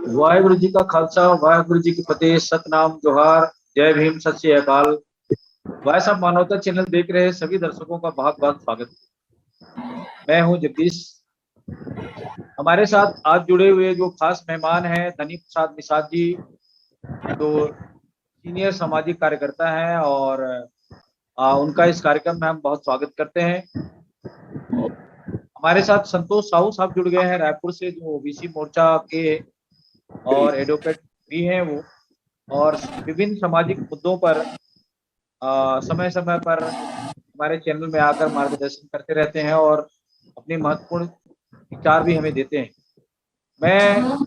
वाहेगुरु जी का खालसा, वाहेगुरु जी की फतेह, सतनाम जोहार, जय भीम, सत श्री अकाल। भाई साहब, मानवता चैनल देख रहे सभी दर्शकों का बहुत बहुत स्वागत। मैं हूं जगदीश। हमारे साथ आज जुड़े हुए जो खास मेहमान हैं, धनी प्रसाद निषाद जी, जो सीनियर सामाजिक कार्यकर्ता हैं, और उनका इस कार्यक्रम में हम बहुत स्वागत करते हैं। हमारे साथ संतोष साहू साहब जुड़ गए हैं रायपुर से, जो ओबीसी मोर्चा के और एडवोकेट भी हैं वो, और विभिन्न सामाजिक मुद्दों पर समय समय पर हमारे चैनल में आकर मार्गदर्शन करते रहते हैं और अपने महत्वपूर्ण विचार भी हमें देते हैं। मैं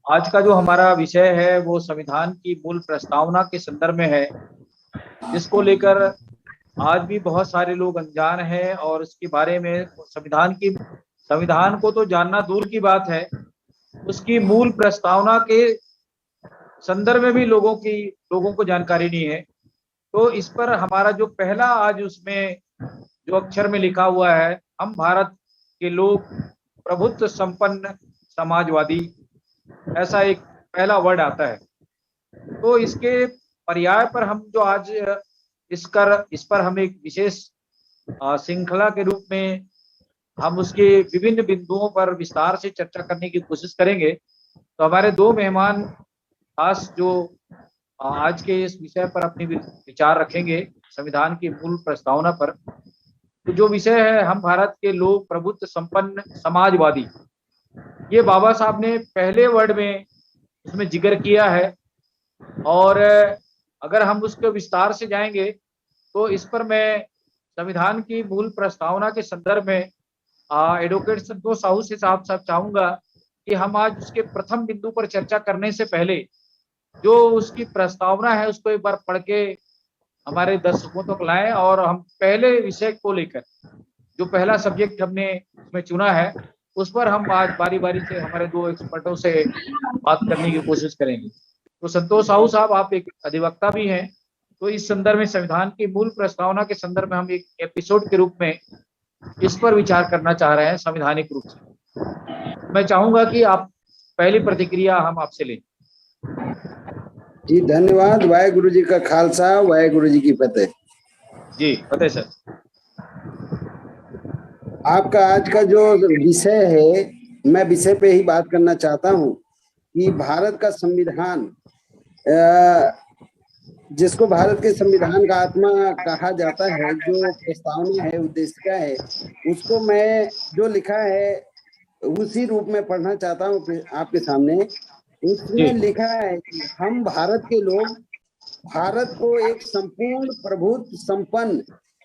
आज का जो हमारा विषय है वो संविधान की मूल प्रस्तावना के संदर्भ में है, जिसको लेकर आज भी बहुत सारे लोग अनजान हैं, और इसके बारे में संविधान को तो जानना दूर की बात है, उसकी मूल प्रस्तावना के संदर्भ में भी लोगों को जानकारी नहीं है। तो इस पर हमारा जो पहला आज उसमें जो अक्षर में लिखा हुआ है, हम भारत के लोग प्रभुत्व संपन्न समाजवादी, ऐसा एक पहला वर्ड आता है। तो इसके पर्याय पर हम जो आज इस पर हम एक विशेष श्रृंखला के रूप में हम उसके विभिन्न बिंदुओं पर विस्तार से चर्चा करने की कोशिश करेंगे। तो हमारे दो मेहमान खास जो आज के इस विषय पर अपने विचार रखेंगे, संविधान की मूल प्रस्तावना पर। तो जो विषय है, हम भारत के लोग प्रभुत्व संपन्न समाजवादी, ये बाबा साहब ने पहले वर्ड में उसमें जिक्र किया है। और अगर हम उसके विस्तार से जाएंगे तो इस पर मैं संविधान की मूल प्रस्तावना के संदर्भ में एडवोकेट संतोष साहू से साहब चाहूंगा कि हम आज उसके प्रथम बिंदु पर चर्चा करने से पहले जो उसकी प्रस्तावना है उसको एक बार पढ़ के हमारे दर्शकों तक लाएं, और हम पहले विषय को लेकर जो पहला सब्जेक्ट हमने उसमें चुना है उस पर हम आज बारी बारी से हमारे दो एक्सपर्टों से बात करने की कोशिश करेंगे। तो संतोष साहू साहब, आप एक अधिवक्ता भी हैं, तो इस संदर्भ में संविधान की मूल प्रस्तावना के संदर्भ में हम एक एपिसोड के रूप में इस पर विचार करना चाह रहे हैं संवैधानिक रूप से। मैं चाहूंगा कि आप पहली प्रतिक्रिया हम आपसे लें। जी धन्यवाद। वाहेगुरु जी का खालसा, वाहेगुरु जी की फतेह। जी फतेह सर। आपका आज का जो विषय है, मैं विषय पे ही बात करना चाहता हूँ कि भारत का संविधान, जिसको भारत के संविधान का आत्मा कहा जाता है, जो प्रस्तावना है, उद्देशिका है, उसको मैं जो लिखा है उसी रूप में पढ़ना चाहता हूँ आपके सामने। उसमें लिखा है कि हम भारत के लोग भारत को एक संपूर्ण प्रभुत्व संपन्न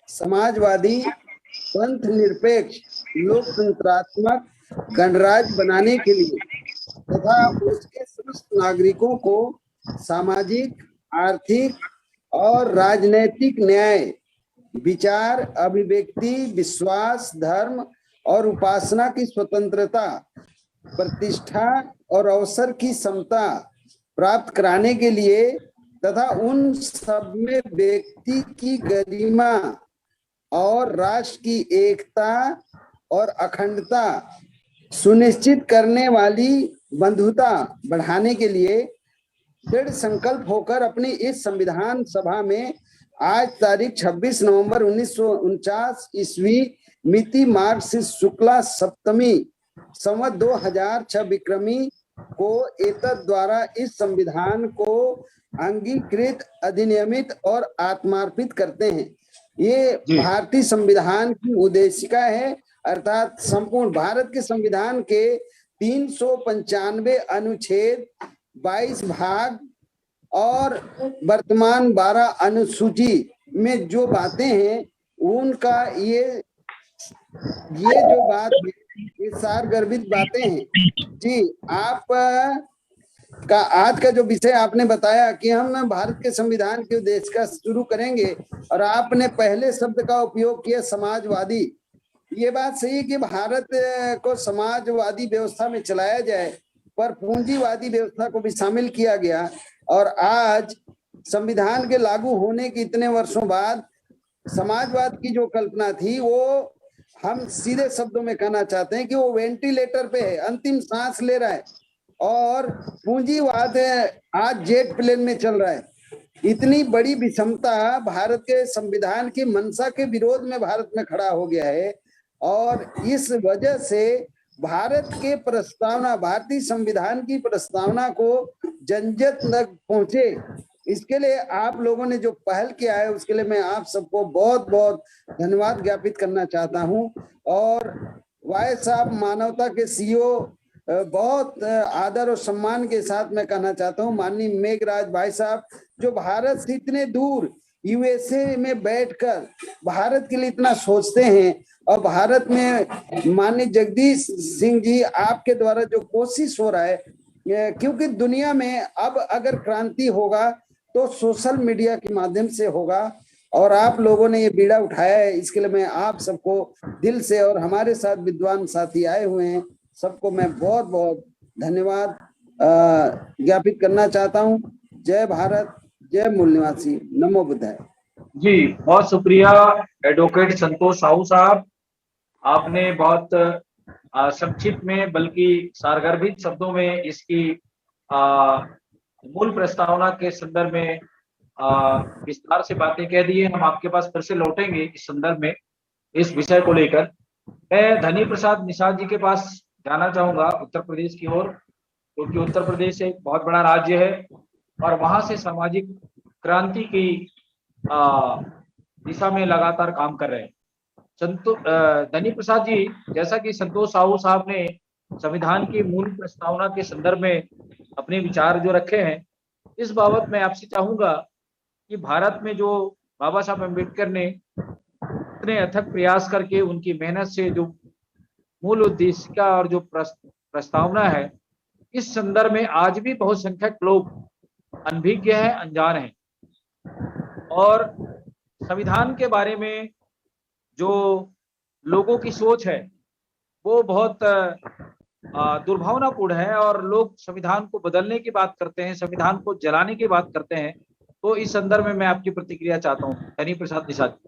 समाजवादी पंथ निरपेक्ष लोकतंत्रात्मक गणराज्य बनाने के लिए तथा उसके समस्त नागरिकों को सामाजिक, आर्थिक और राजनैतिक न्याय, विचार, अभिव्यक्ति, विश्वास, धर्म और उपासना की स्वतंत्रता, प्रतिष्ठा और अवसर की समता प्राप्त कराने के लिए तथा उन सब में व्यक्ति की गरिमा और राष्ट्र की एकता और अखंडता सुनिश्चित करने वाली बंधुता बढ़ाने के लिए दृढ़ संकल्प होकर अपनी इस संविधान सभा में आज तारीख 26 नवंबर 1949 ईस्वी मिति मार्गशीर्ष शुक्ला सप्तमी संवत 2006 विक्रमी को एतद द्वारा इस संविधान को अंगीकृत, अधिनियमित और आत्मार्पित करते हैं। ये भारतीय संविधान की उद्देशिका है, अर्थात संपूर्ण भारत के संविधान के 395 अनुच्छेद, 22 भाग और वर्तमान 12 अनुसूची में जो बातें हैं उनका ये जो बात है, ये सारगर्भित बातें हैं। जी, आप का आज का जो विषय आपने बताया कि हम भारत के संविधान के उद्देश्य का शुरू करेंगे, और आपने पहले शब्द का उपयोग किया समाजवादी। ये बात सही है कि भारत को समाजवादी व्यवस्था में चलाया जाए, पर पूंजीवादी व्यवस्था को भी शामिल किया गया। और आज संविधान के लागू होने के इतने वर्षों बाद समाजवाद की जो कल्पना थी, वो हम सीधे शब्दों में कहना चाहते हैं कि वो वेंटिलेटर पे है, अंतिम सांस ले रहा है। और पूंजीवाद आज जेट प्लेन में चल रहा है। इतनी बड़ी विषमता भारत के संविधान की मंशा के विरोध में भारत में खड़ा हो गया है, और इस वजह से भारत के प्रस्तावना, भारतीय संविधान की प्रस्तावना को जनजन तक पहुंचे, इसके लिए आप लोगों ने जो पहल किया है उसके लिए मैं आप सबको बहुत बहुत धन्यवाद ज्ञापित करना चाहता हूं। और वाय साहब मानवता के सीईओ, बहुत आदर और सम्मान के साथ मैं कहना चाहता हूं, माननीय मेघराज भाई साहब, जो भारत से इतने दूर यूएसए में बैठकर भारत के लिए इतना सोचते हैं, और भारत में माननीय जगदीश सिंह जी आपके द्वारा जो कोशिश हो रहा है, क्योंकि दुनिया में अब अगर क्रांति होगा तो सोशल मीडिया के माध्यम से होगा, और आप लोगों ने ये बीड़ा उठाया है, इसके लिए मैं आप सबको दिल से, और हमारे साथ विद्वान साथी आए हुए हैं, सबको मैं बहुत बहुत धन्यवाद ज्ञापित करना चाहता हूं। जय भारत, जय मूल निवासी, नमो बुद्धाय। जी, बहुत शुक्रिया एडवोकेट संतोष साहू साहब। आपने बहुत संक्षिप्त में बल्कि सारगर्भित शब्दों में इसकी मूल प्रस्तावना के संदर्भ में विस्तार से बातें कह दी है। हम आपके पास फिर से लौटेंगे इस संदर्भ में, इस विषय को लेकर। मैं धनी प्रसाद निषाद जी के पास जाना चाहूंगा, उत्तर प्रदेश की ओर, क्योंकि उत्तर प्रदेश एक बहुत बड़ा राज्य है और वहां से सामाजिक क्रांति की दिशा में लगातार काम कर रहे हैं। धनी प्रसाद जी, जैसा कि संतोष साहू साहब ने संविधान की मूल प्रस्तावना के संदर्भ में अपने विचार जो रखे हैं, इस बाबत मैं आपसे चाहूंगा कि भारत में जो बाबा साहब अम्बेडकर ने इतने अथक प्रयास करके उनकी मेहनत से जो मूल उद्देश्य का और जो प्रस्तावना है, इस संदर्भ में आज भी बहुत संख्यक लोग अनभिज्ञ हैं, अनजान हैं, और संविधान के बारे में जो लोगों की सोच है वो बहुत दुर्भावनापूर्ण है, और लोग संविधान को बदलने की बात करते हैं, संविधान को जलाने की बात करते हैं। तो इस संदर्भ में मैं आपकी प्रतिक्रिया चाहता हूँ, धनी प्रसाद निषाद।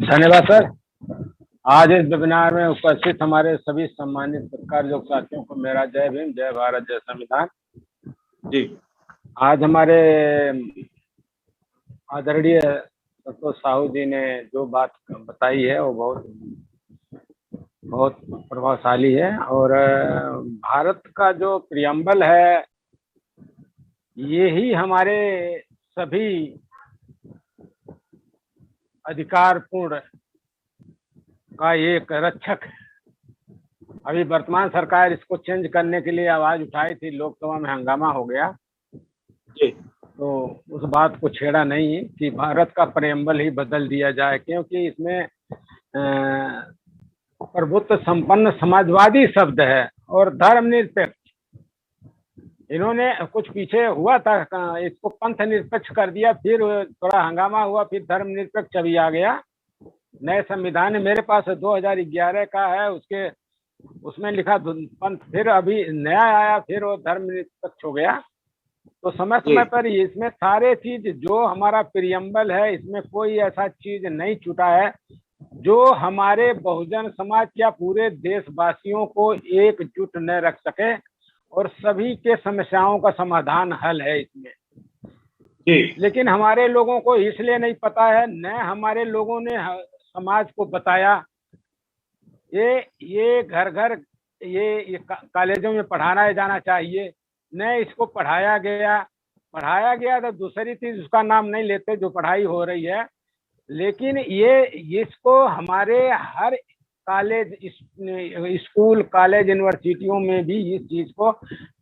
धन्यवाद सर। आज इस वेबिनार में उपस्थित हमारे सभी सम्मानित पत्रकार योग साथियों को मेरा जय भीम, जय भारत, जय संविधान जी। आज हमारे आदरणीय संतोष साहू जी ने जो बात बताई है वो बहुत प्रभावशाली है, और भारत का जो प्रियम्बल है ये ही हमारे सभी अधिकारपूर्ण का एक रक्षक है। अभी वर्तमान सरकार इसको चेंज करने के लिए आवाज उठाई थी, लोकसभा में हंगामा हो गया जी, तो उस बात को छेड़ा नहीं कि भारत का प्रेम्बल ही बदल दिया जाए, क्योंकि इसमें प्रभुत्व संपन्न समाजवादी शब्द है और धर्मनिरपेक्ष। इन्होंने कुछ पीछे हुआ था, इसको पंथ निरपेक्ष कर दिया, फिर थोड़ा हंगामा हुआ, फिर धर्मनिरपेक्ष अभी आ गया। नए संविधान मेरे पास 2011 का है, उसमें लिखा पंथ, फिर अभी नया आया, फिर वो धर्मनिरपेक्ष हो गया। तो समय समय पर इसमें सारे चीज जो हमारा प्रियम्बल है, इसमें कोई ऐसा चीज नहीं छूटा है जो हमारे बहुजन समाज या पूरे देशवासियों को एकजुट न रख सके, और सभी के समस्याओं का समाधान हल है इसमें। लेकिन हमारे लोगों को इसलिए नहीं पता है, न हमारे लोगों ने समाज को बताया। ये घर घर ये कॉलेजों में पढ़ाना जाना चाहिए, न इसको पढ़ाया गया तो दूसरी चीज उसका नाम नहीं लेते जो पढ़ाई हो रही है। लेकिन ये इसको हमारे हर कॉलेज, स्कूल, कॉलेज, यूनिवर्सिटियों में भी इस चीज को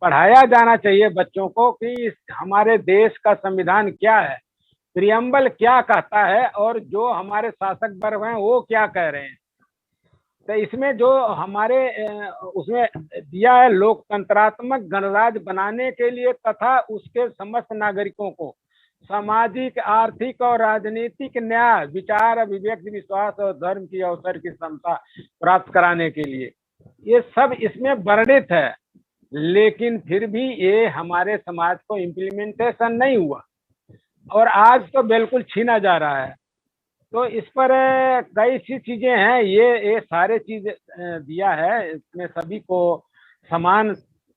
पढ़ाया जाना चाहिए बच्चों को कि हमारे देश का संविधान क्या है, प्रियम्बल क्या कहता है, और जो हमारे शासक वर्ग हैं वो क्या कह रहे हैं। तो इसमें जो हमारे उसमें दिया है, लोकतंत्रात्मक गणराज्य बनाने के लिए तथा उसके समस्त नागरिकों को सामाजिक, आर्थिक और राजनीतिक न्याय, विचार, अभिव्यक्ति, विश्वास और धर्म की अवसर की क्षमता प्राप्त कराने के लिए, ये सब इसमें वर्णित है। लेकिन फिर भी ये हमारे समाज को इम्प्लीमेंटेशन नहीं हुआ, और आज तो बिल्कुल छीना जा रहा है। तो इस पर कई सी चीजें हैं, ये सारे चीज दिया है, इसमें सभी को समान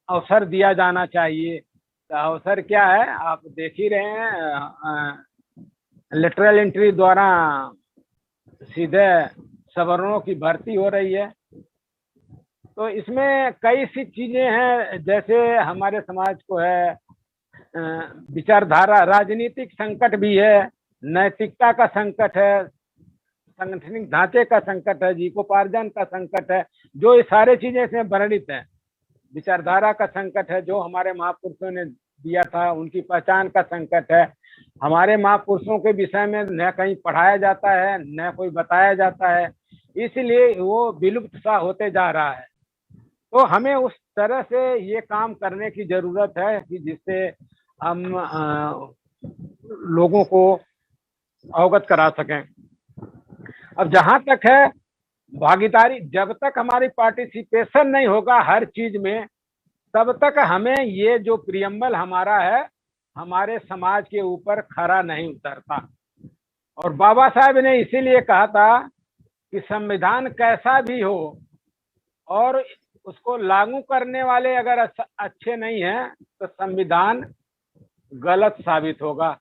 अवसर दिया जाना चाहिए। तो अवसर क्या है, आप देख ही रहे हैं, लेटरल एंट्री द्वारा सीधे सवर्णों की भर्ती हो रही है। तो इसमें कई सी चीजें हैं, जैसे हमारे समाज को है विचारधारा, राजनीतिक संकट भी है, नैतिकता का संकट है, संगठनिक ढांचे का संकट है, जीविकोपार्जन का संकट है, जो ये सारे चीजें इसमें वर्णित हैं। विचारधारा का संकट है, जो हमारे महापुरुषों ने दिया था, उनकी पहचान का संकट है। हमारे महापुरुषों के विषय में न कहीं पढ़ाया जाता है, न कोई बताया जाता है, इसलिए वो विलुप्त सा होते जा रहा है। तो हमें उस तरह से ये काम करने की जरूरत है कि जिससे हम लोगों को अवगत करा सकें। अब जहां तक है भागीदारी, जब तक हमारी पार्टिसिपेशन नहीं होगा हर चीज में, तब तक हमें ये जो प्रियम्बल हमारा है, हमारे समाज के ऊपर खरा नहीं उतरता। और बाबा साहब ने इसीलिए कहा था कि संविधान कैसा भी हो और उसको लागू करने वाले अगर अच्छे नहीं हैं तो संविधान गलत साबित होगा।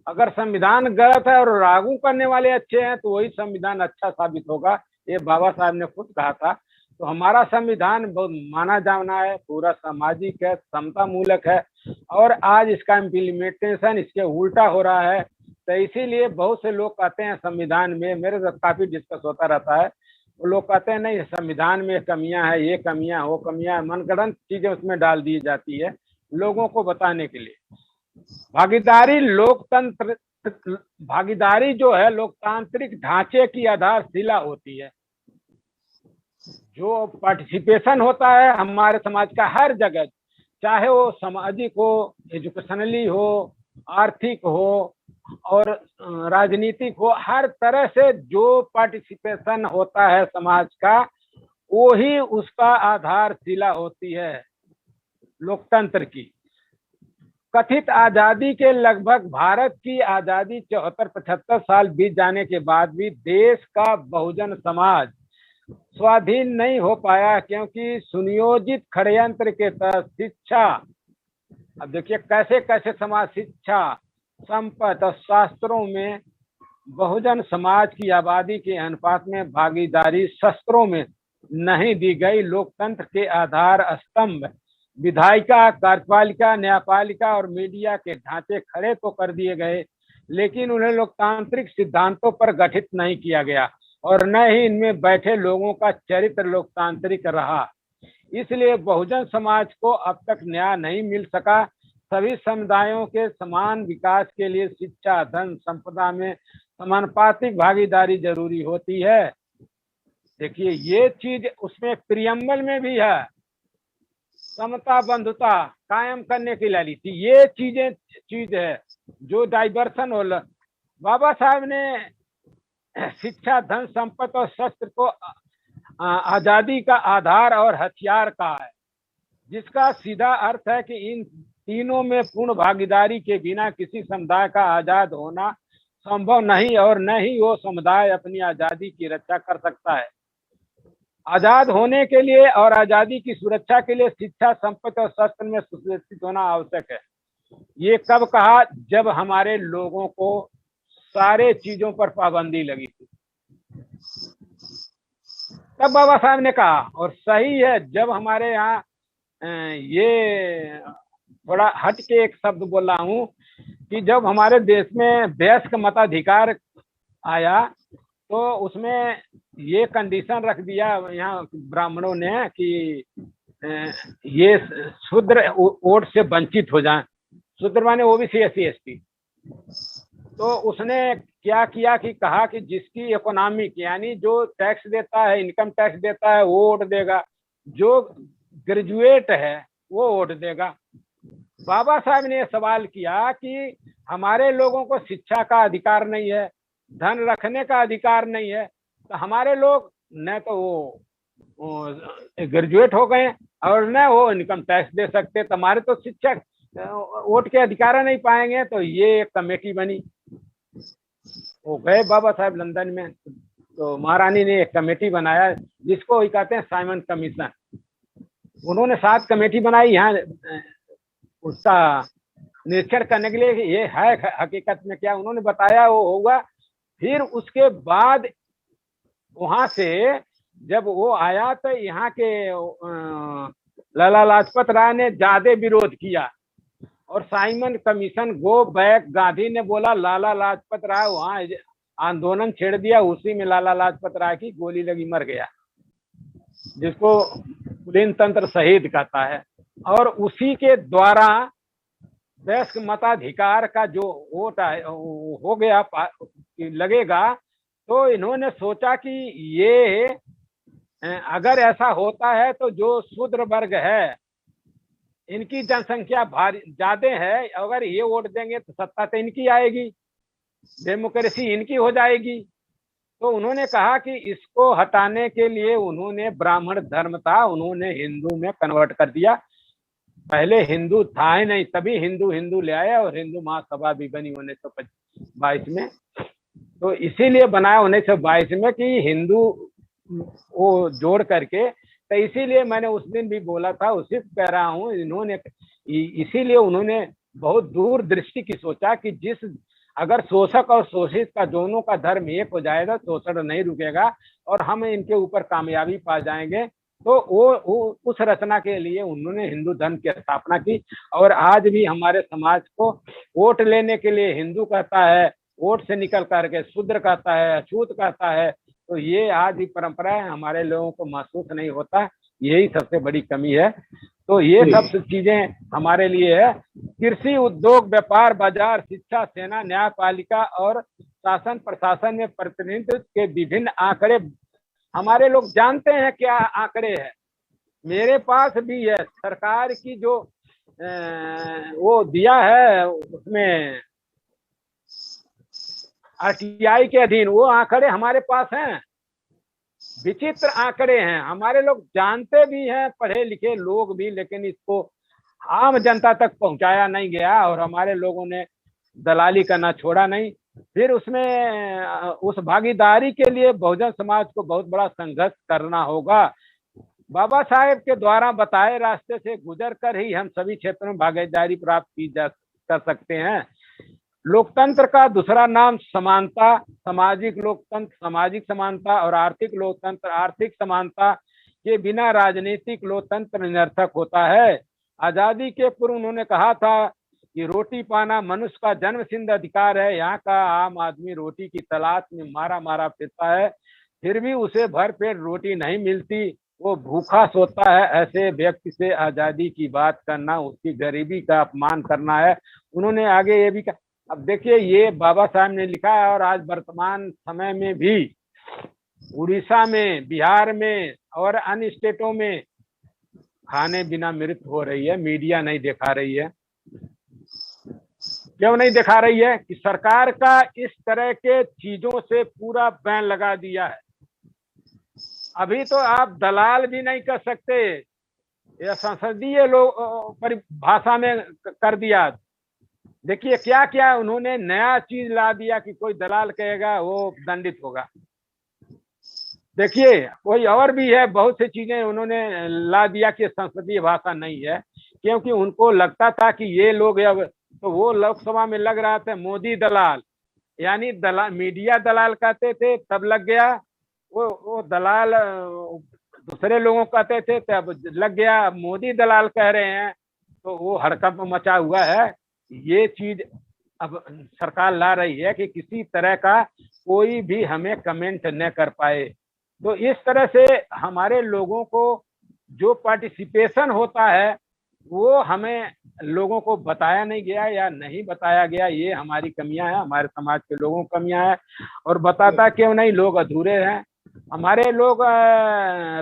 अगर संविधान गलत है और लागू करने वाले अच्छे हैं तो वही संविधान अच्छा साबित होगा। ये बाबा साहब ने खुद कहा था। तो हमारा संविधान बहुत माना जाना है, पूरा सामाजिक है, समता मूलक है, और आज इसका इम्प्लीमेंटेशन इसके उल्टा हो रहा है। तो इसीलिए बहुत से लोग कहते हैं संविधान में, मेरे साथ काफी डिस्कस होता रहता है, वो लोग कहते हैं नहीं संविधान में कमियां है, ये कमियां वो कमियां, मनगढ़ंत चीजें उसमें डाल दी जाती है लोगों को बताने के लिए। भागीदारी लोकतंत्र, भागीदारी जो है लोकतांत्रिक ढांचे की आधारशिला होती है। जो पार्टिसिपेशन होता है हमारे समाज का हर जगह, चाहे वो सामाजिक हो, एजुकेशनली हो, आर्थिक हो और राजनीतिक हो, हर तरह से जो पार्टिसिपेशन होता है समाज का, वो ही उसका आधारशिला होती है लोकतंत्र की। कथित आजादी के लगभग भारत की आजादी 74-75 साल बीत जाने के बाद भी देश का बहुजन समाज स्वाधीन नहीं हो पाया, क्योंकि सुनियोजित षड्यंत्र के तहत शिक्षा, अब देखिए कैसे कैसे समाज शिक्षा, संपत्ति और शास्त्रों में बहुजन समाज की आबादी के अनुपात में भागीदारी शस्त्रों में नहीं दी गई। लोकतंत्र के आधार स्तंभ विधायिका, कार्यपालिका, न्यायपालिका और मीडिया के ढांचे खड़े तो कर दिए गए, लेकिन उन्हें लोकतांत्रिक सिद्धांतों पर गठित नहीं किया गया और न ही इनमें बैठे लोगों का चरित्र लोकतांत्रिक रहा। इसलिए बहुजन समाज को अब तक न्याय नहीं मिल सका। सभी समुदायों के समान विकास के लिए शिक्षा, धन संपदा में समानुपातिक भागीदारी जरूरी होती है। देखिए ये चीज उसमें प्रियम्बल में भी है, समता बंधुता कायम करने की नीति, ये चीज है जो डाइवर्सन हो। बाबा साहब ने शिक्षा, धन संपत्ति और शस्त्र को आजादी का आधार और हथियार कहा है, जिसका सीधा अर्थ है कि इन तीनों में पूर्ण भागीदारी के बिना किसी समुदाय का आजाद होना संभव नहीं और न ही वो समुदाय अपनी आजादी की रक्षा कर सकता है। आजाद होने के लिए और आजादी की सुरक्षा के लिए शिक्षा, संपत्ति और शस्त्र में सुसज्जित होना आवश्यक है। ये कब कहा? जब हमारे लोगों को सारे चीजों पर पाबंदी लगी थी, तब बाबा साहब ने कहा। और सही है, जब हमारे यहाँ ये थोड़ा हट के एक शब्द बोल रहा हूँ कि जब हमारे देश में वयस्क मताधिकार आया तो उसमें ये कंडीशन रख दिया यहाँ ब्राह्मणों ने कि ये शूद्र वोट से वंचित हो जाएं। शूद्र माने ओबीसी, एससी, एसटी। तो उसने क्या किया कि कहा कि जिसकी इकोनॉमिक यानी जो टैक्स देता है, इनकम टैक्स देता है, वो वोट देगा, जो ग्रेजुएट है वो वोट देगा। बाबा साहब ने सवाल किया कि हमारे लोगों को शिक्षा का अधिकार नहीं है, धन रखने का अधिकार नहीं है, तो हमारे लोग न तो वो ग्रेजुएट हो गए और न वो इनकम टैक्स दे सकते, तो हमारे तो शिक्षक वोट के अधिकार नहीं पाएंगे। तो ये एक कमेटी बनी, वो गए बाबा साहब लंदन में, तो महारानी ने एक कमेटी बनाया जिसको ही कहते हैं साइमन कमीशन। उन्होंने 7 कमेटी बनाई यहाँ उसका निरीक्षण करने के लिए। ये है हकीकत में क्या उन्होंने बताया वो होगा। फिर उसके बाद वहां से जब वो आया तो यहाँ के लाला लाजपत राय ने ज्यादा विरोध किया और Simon commission go back. Gandhi ने बोला लाला लाजपत राय, वहां आंदोलन छेड़ दिया, उसी में लाला लाजपत राय की गोली लगी, मर गया, जिसको पुलिन तंत्र शहीद कहता है। और उसी के द्वारा वयस्क मताधिकार का जो वोट हो गया लगेगा, तो इन्होंने सोचा कि ये अगर ऐसा होता है तो जो शूद्र वर्ग है इनकी जनसंख्या भारी ज्यादा है, अगर ये वोट देंगे तो सत्ता तो इनकी आएगी, डेमोक्रेसी इनकी हो जाएगी। तो उन्होंने कहा कि इसको हटाने के लिए उन्होंने ब्राह्मण धर्म था उन्होंने हिंदू में कन्वर्ट कर दिया। पहले हिंदू था ही नहीं, तभी हिंदू ले आया और हिंदू महासभा भी बनी 1922 में। तो इसीलिए बनाया 1922 में कि हिंदू वो जोड़ करके। तो इसीलिए मैंने उस दिन भी बोला था, उसी कह रहा हूँ, इन्होंने इसीलिए उन्होंने बहुत दूर दृष्टि की सोचा कि जिस अगर शोषक और शोषित का दोनों का धर्म एक हो जाएगा, शोषण नहीं रुकेगा और हम इनके ऊपर कामयाबी पा जाएंगे। तो वो उस रचना के लिए उन्होंने हिंदू धर्म की स्थापना की। और आज भी हमारे समाज को वोट लेने के लिए हिंदू कहता है, वोट से निकल करके शूद्र कहता है, अछूत कहता है। तो ये आज भी परंपरा है, हमारे लोगों को महसूस नहीं होता, यही सबसे बड़ी कमी है। तो ये सब चीजें हमारे लिए है। कृषि, उद्योग, व्यापार, बाजार, शिक्षा, सेना, न्यायपालिका और शासन प्रशासन में प्रतिनिधित्व के विभिन्न आंकड़े हमारे लोग जानते हैं क्या आंकड़े हैं। मेरे पास भी है, सरकार की जो वो दिया है उसमें आरटीआई के अधीन वो आंकड़े हमारे पास हैं। विचित्र आंकड़े हैं, हमारे लोग जानते भी हैं, पढ़े लिखे लोग भी, लेकिन इसको आम जनता तक पहुंचाया नहीं गया और हमारे लोगों ने दलाली करना छोड़ा नहीं। फिर उसमें उस भागीदारी के लिए बहुजन समाज को बहुत बड़ा संघर्ष करना होगा। बाबा साहेब के द्वारा बताए रास्ते से गुजर कर ही हम सभी क्षेत्रों में भागीदारी प्राप्त की जा कर सकते हैं। लोकतंत्र का दूसरा नाम समानता, सामाजिक लोकतंत्र सामाजिक समानता और आर्थिक लोकतंत्र आर्थिक समानता के बिना राजनीतिक लोकतंत्र निरर्थक होता है। आजादी के पूर्व उन्होंने कहा था कि रोटी पाना मनुष्य का जन्मसिद्ध अधिकार है। यहाँ का आम आदमी रोटी की तलाश में मारा मारा फिरता है, फिर भी उसे भरपेट रोटी नहीं मिलती, वो भूखा सोता है। ऐसे व्यक्ति से आजादी की बात करना उसकी गरीबी का अपमान करना है। उन्होंने आगे ये भी कहा, अब देखिए ये बाबा साहब ने लिखा है और आज वर्तमान समय में भी उड़ीसा में, बिहार में और अन्य स्टेटों में खाने बिना मृत्यु हो रही है। मीडिया नहीं दिखा रही है। क्यों नहीं दिखा रही है? कि सरकार का इस तरह के चीजों से पूरा बैन लगा दिया है। अभी तो आप दलाल भी नहीं कर सकते, यह संसदीय लोग परिभाषा में कर दिया। देखिए क्या क्या उन्होंने नया चीज ला दिया कि कोई दलाल कहेगा वो दंडित होगा। देखिए कोई और भी है, बहुत सी चीजें उन्होंने ला दिया कि संसदीय भाषा नहीं है, क्योंकि उनको लगता था कि ये लोग अब तो वो लोकसभा में लग रहा था मोदी दलाल, यानी दलाल मीडिया दलाल कहते थे तब लग गया, वो दलाल दूसरे लोगों कहते थे तब लग गया, मोदी दलाल कह रहे हैं तो वो हड़कंप मचा हुआ है। ये चीज अब सरकार ला रही है कि किसी तरह का कोई भी हमें कमेंट न कर पाए। तो इस तरह से हमारे लोगों को जो पार्टिसिपेशन होता है वो हमें लोगों को बताया नहीं गया या नहीं बताया गया, ये हमारी कमियां हैं, हमारे समाज के लोगों की कमियां हैं। और बताता क्यों नहीं, लोग अधूरे हैं। हमारे लोग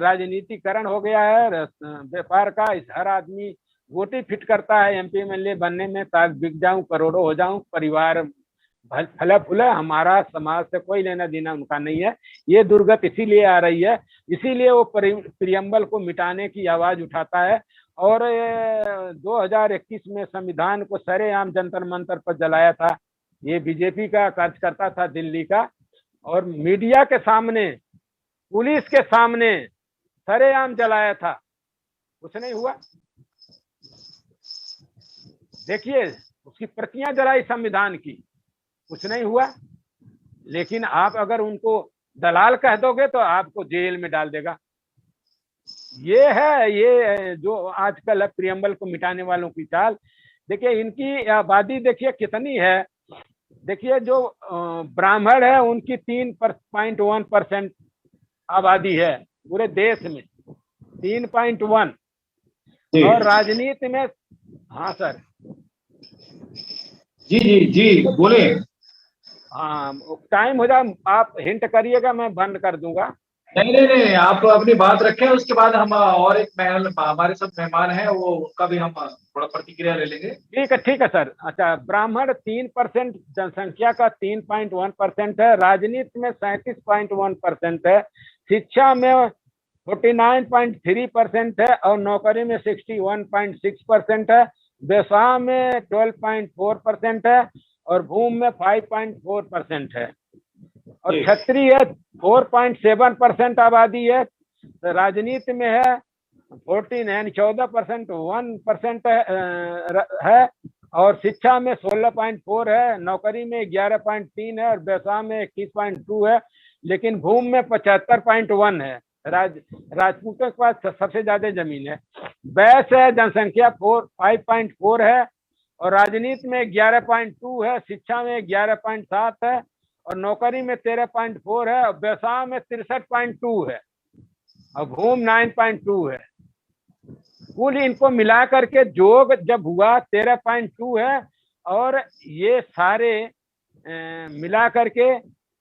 राजनीतिकरण हो गया है व्यापार का, इस हर आदमी वोटी फिट करता है एमपी एमएलए बनने में, ताकि बिक जाऊं, करोड़ों हो जाऊं, परिवार फला फूला, हमारा समाज से कोई लेना देना उनका नहीं है। ये दुर्गत इसीलिए आ रही है, इसीलिए वो प्रियम्बल को मिटाने की आवाज उठाता है। और 2021 में संविधान को सरेआम जंतर मंतर पर जलाया था। ये बीजेपी का कार्यकर्ता था दिल्ली का, और मीडिया के सामने, पुलिस के सामने सरेआम जलाया था। कुछ नहीं हुआ। देखिए उसकी प्रतियां जलाई संविधान की, कुछ नहीं हुआ। लेकिन आप अगर उनको दलाल कह दोगे तो आपको जेल में डाल देगा। ये है ये जो आजकल प्रियम्बल को मिटाने वालों की चाल। देखिए इनकी आबादी देखिए कितनी है। देखिए जो ब्राह्मण है उनकी 3.1% आबादी है पूरे देश में, 3.1। और राजनीति में, हाँ सर जी जी जी बोले। हाँ टाइम हो जाए, आप हिंट करिएगा, मैं बंद कर दूंगा। नहीं नहीं नहीं, आप अपनी बात रखें, उसके बाद हम और एक हमारे साथ मेहमान है, वो उनका भी हम थोड़ा प्रतिक्रिया ले लेंगे। ठीक है सर। अच्छा, ब्राह्मण 3% जनसंख्या का 3.1% है, राजनीति में 37.1% है, शिक्षा में 49.3% है, और नौकरी में 61.6% है, व्यवसाय में 12.4% है, और भूमि में 5.4% है, और क्षत्रिय 4.7% आबादी है। राजनीति में है 14% 1% है, और शिक्षा में 16.4 है, नौकरी में 11.3 है, और व्यवसाय में 21.2 है, लेकिन भूमि में 75.1 है। राजपूतों के पास सबसे ज्यादा जमीन है। वैश्य है जनसंख्या 5.4 है, और राजनीति में 11.2 है, शिक्षा में 11.7 है, और नौकरी में 13.4 है, और व्यवसाय में 63.2 है, और भूमि 9.2 है। कुल इनको मिला करके जोग जब हुआ 13.2 है, और ये सारे मिला करके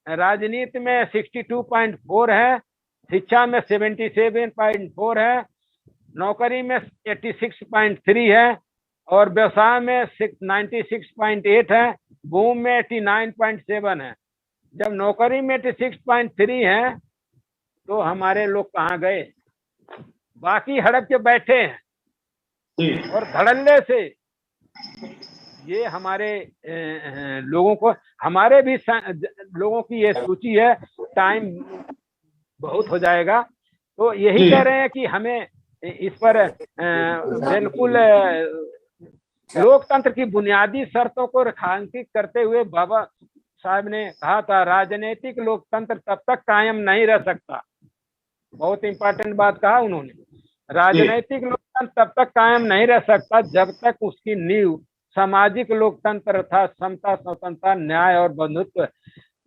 राजनीति में 62.4 है, शिक्षा में 77.4 है, नौकरी में 86.3 है, और व्यवसाय में 96.8 है, भूमि में 89.7 है। जब नौकरी में 86.3 है तो हमारे लोग कहाँ गए? बाकी हड़प के बैठे हैं, और धड़ल्ले से ये हमारे लोगों को, हमारे भी लोगों की ये सूची है, टाइम बहुत हो जाएगा, तो यही कह रहे हैं कि हमें इस पर बिल्कुल लोकतंत्र की बुनियादी शर्तों को रेखांकित करते हुए बाबा साहब ने कहा था, राजनीतिक लोकतंत्र तब तक कायम नहीं रह सकता। बहुत इंपॉर्टेंट बात कहा उन्होंने, राजनीतिक लोकतंत्र तब तक कायम नहीं रह सकता जब तक उसकी नींव सामाजिक लोकतंत्र तथा समता, स्वतंत्रता, न्याय और बंधुत्व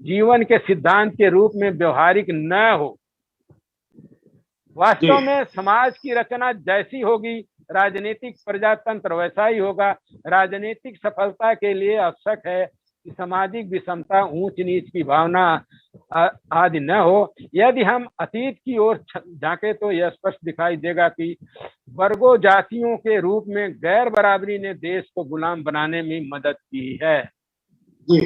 जीवन के सिद्धांत के रूप में व्यवहारिक न हो। वास्तव में समाज की रचना जैसी होगी, राजनीतिक प्रजातंत्र वैसा ही होगा। राजनीतिक सफलता के लिए आवश्यक है कि सामाजिक विषमता, ऊंच नीच की भावना आदि न हो। यदि हम अतीत की ओर झांके तो यह स्पष्ट दिखाई देगा कि वर्गों जातियों के रूप में गैर बराबरी ने देश को गुलाम बनाने में मदद की है। जी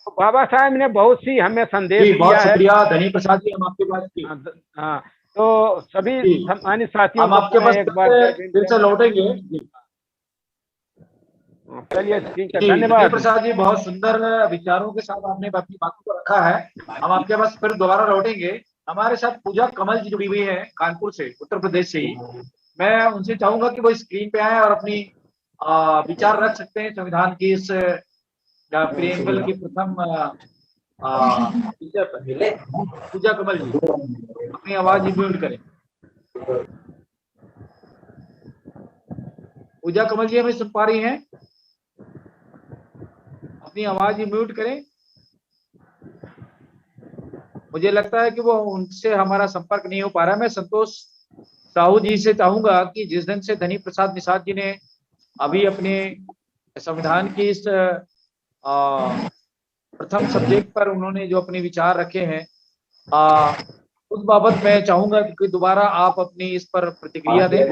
तो बाबा साहब ने बहुत सी हमें संदेश दिया है। बहुत शुक्रिया धनी प्रसाद जी, हम आपके पास हाँ, तो सभी सम्मानित साथियों हम आपके पास एक बार फिर से लौटेंगे। चलिए ठीक है, धन्यवाद प्रसाद जी, बहुत सुंदर विचारों के साथ आपने अपनी बातों को रखा है। हम आपके पास फिर दोबारा लौटेंगे। हमारे साथ पूजा कमल जी जुड़ी हुई है कानपुर से, उत्तर प्रदेश से ही। मैं उनसे चाहूंगा कि वो स्क्रीन पे आए और अपनी विचार रख सकते हैं संविधान की इस प्रियम्बल की प्रथम पूजा कमल जी अपनी आवाज म्यूट करें। पूजा कमल जी हमें सुन पा रही हैं? अपनी आवाज म्यूट करें। मुझे लगता है कि वो उनसे हमारा संपर्क नहीं हो पा रहा है। मैं संतोष साहू जी से चाहूंगा कि जिस दिन से धनी प्रसाद निषाद जी ने अभी अपने संविधान की इस प्रथम सब्जेक्ट पर उन्होंने जो अपने विचार रखे हैं, उस बाबत मैं चाहूंगा कि दोबारा आप अपनी इस पर प्रतिक्रिया दें,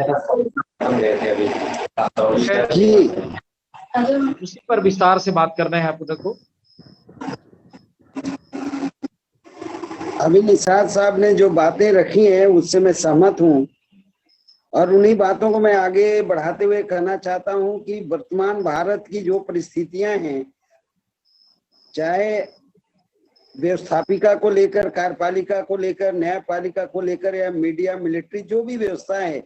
उसी पर विस्तार से बात करना है आपको। देखो अभी निषाद साहब ने जो बातें रखी हैं उससे मैं सहमत हूं, और उन्हीं बातों को मैं आगे बढ़ाते हुए कहना चाहता हूं कि वर्तमान भारत की जो परिस्थितियां हैं, चाहे व्यवस्थापिका को लेकर, कार्यपालिका को लेकर, न्यायपालिका को लेकर, या मीडिया, मिलिट्री, जो भी व्यवस्था है,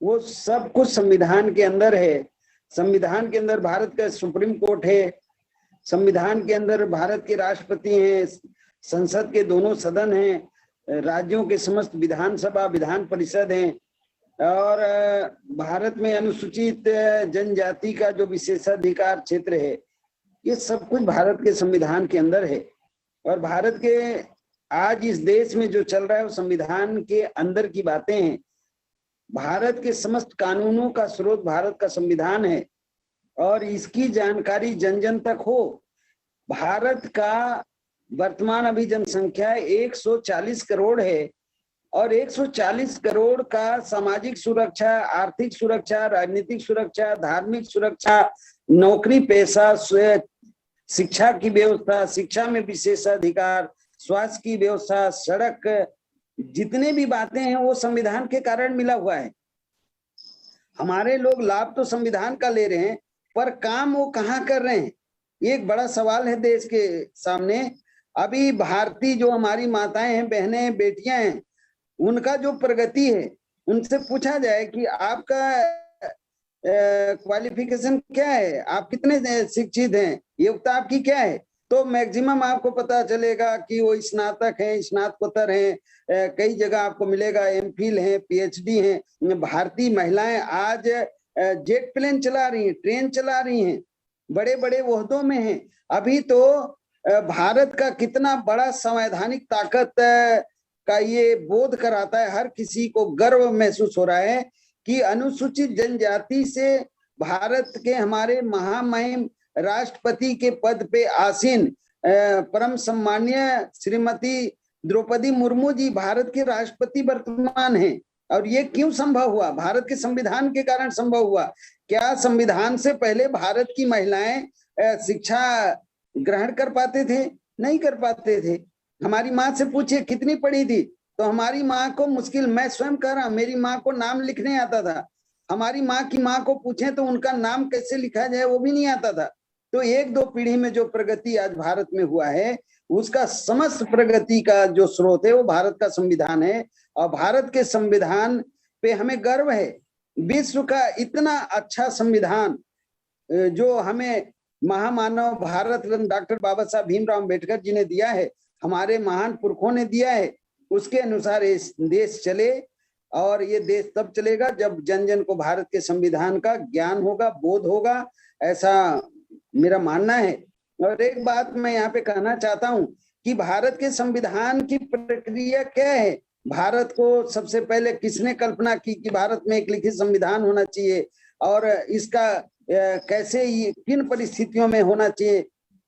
वो सब कुछ संविधान के अंदर है। संविधान के अंदर भारत का सुप्रीम कोर्ट है, संविधान के अंदर भारत के राष्ट्रपति हैं, संसद के दोनों सदन हैं, राज्यों के समस्त विधानसभा विधान परिषद हैं, और भारत में अनुसूचित जनजाति का जो विशेषाधिकार क्षेत्र है, ये सब कुछ भारत के संविधान के अंदर है। और भारत के आज इस देश में जो चल रहा है वो संविधान के अंदर की बातें हैं। भारत के समस्त कानूनों का स्रोत भारत का संविधान है, और इसकी जानकारी जन जन तक हो। भारत का वर्तमान अभी जनसंख्या 140 करोड़ है, और 140 करोड़ का सामाजिक सुरक्षा, आर्थिक सुरक्षा, राजनीतिक सुरक्षा, धार्मिक सुरक्षा, नौकरी पेशा, शिक्षा की व्यवस्था, शिक्षा में विशेषाधिकार, स्वास्थ्य की व्यवस्था, सड़क, जितने भी बातें हैं वो संविधान के कारण मिला हुआ है। हमारे लोग लाभ तो संविधान का ले रहे हैं, पर काम वो कहाँ कर रहे हैं, ये एक बड़ा सवाल है देश के सामने। अभी भारतीय जो हमारी माताएं हैं, बहनें हैं, बेटियां हैं, उनका जो प्रगति है, उनसे पूछा जाए कि आपका क्वालिफिकेशन क्या है, आप कितने शिक्षित हैं, योग्यता आपकी क्या है, तो मैक्सिमम आपको पता चलेगा कि वो स्नातक हैं, स्नातकोत्तर हैं, कई जगह आपको मिलेगा एमफिल हैं, पीएचडी हैं। भारतीय महिलाएं आज जेट प्लेन चला रही हैं, ट्रेन चला रही हैं, बड़े बड़े ओहदों में हैं। अभी तो भारत का कितना बड़ा संवैधानिक ताकत का ये बोध कराता है, हर किसी को गर्व महसूस हो रहा है कि अनुसूचित जनजाति से भारत के हमारे महामहिम राष्ट्रपति के पद पे आसीन परम सम्माननीय श्रीमती द्रौपदी मुर्मू जी भारत के राष्ट्रपति वर्तमान हैं। और ये क्यों संभव हुआ? भारत के संविधान के कारण संभव हुआ। क्या संविधान से पहले भारत की महिलाएं शिक्षा ग्रहण कर पाते थे? नहीं कर पाते थे। हमारी माँ से पूछिए कितनी पढ़ी थी, तो हमारी माँ को मुश्किल, मैं स्वयं कह रहा हूं, मेरी माँ को नाम लिखने आता था। हमारी माँ की माँ को पूछे तो उनका नाम कैसे लिखा जाए वो भी नहीं आता था। तो एक दो पीढ़ी में जो प्रगति आज भारत में हुआ है, उसका समस्त प्रगति का जो स्रोत है वो भारत का संविधान है। और भारत के संविधान पे हमें गर्व है। विश्व का इतना अच्छा संविधान जो हमें महामानव भारत रत्न डॉक्टर बाबा साहब भीमराव अम्बेडकर जी ने दिया है, हमारे महान पुरखों ने दिया है, उसके अनुसार इस देश चले। और ये देश तब चलेगा जब जन जन को भारत के संविधान का ज्ञान होगा, बोध होगा, ऐसा मेरा मानना है। और एक बात मैं यहाँ पे कहना चाहता हूँ कि भारत के संविधान की प्रक्रिया क्या है। भारत को सबसे पहले किसने कल्पना की कि भारत में एक लिखित संविधान होना चाहिए, और इसका कैसे, किन परिस्थितियों में होना चाहिए,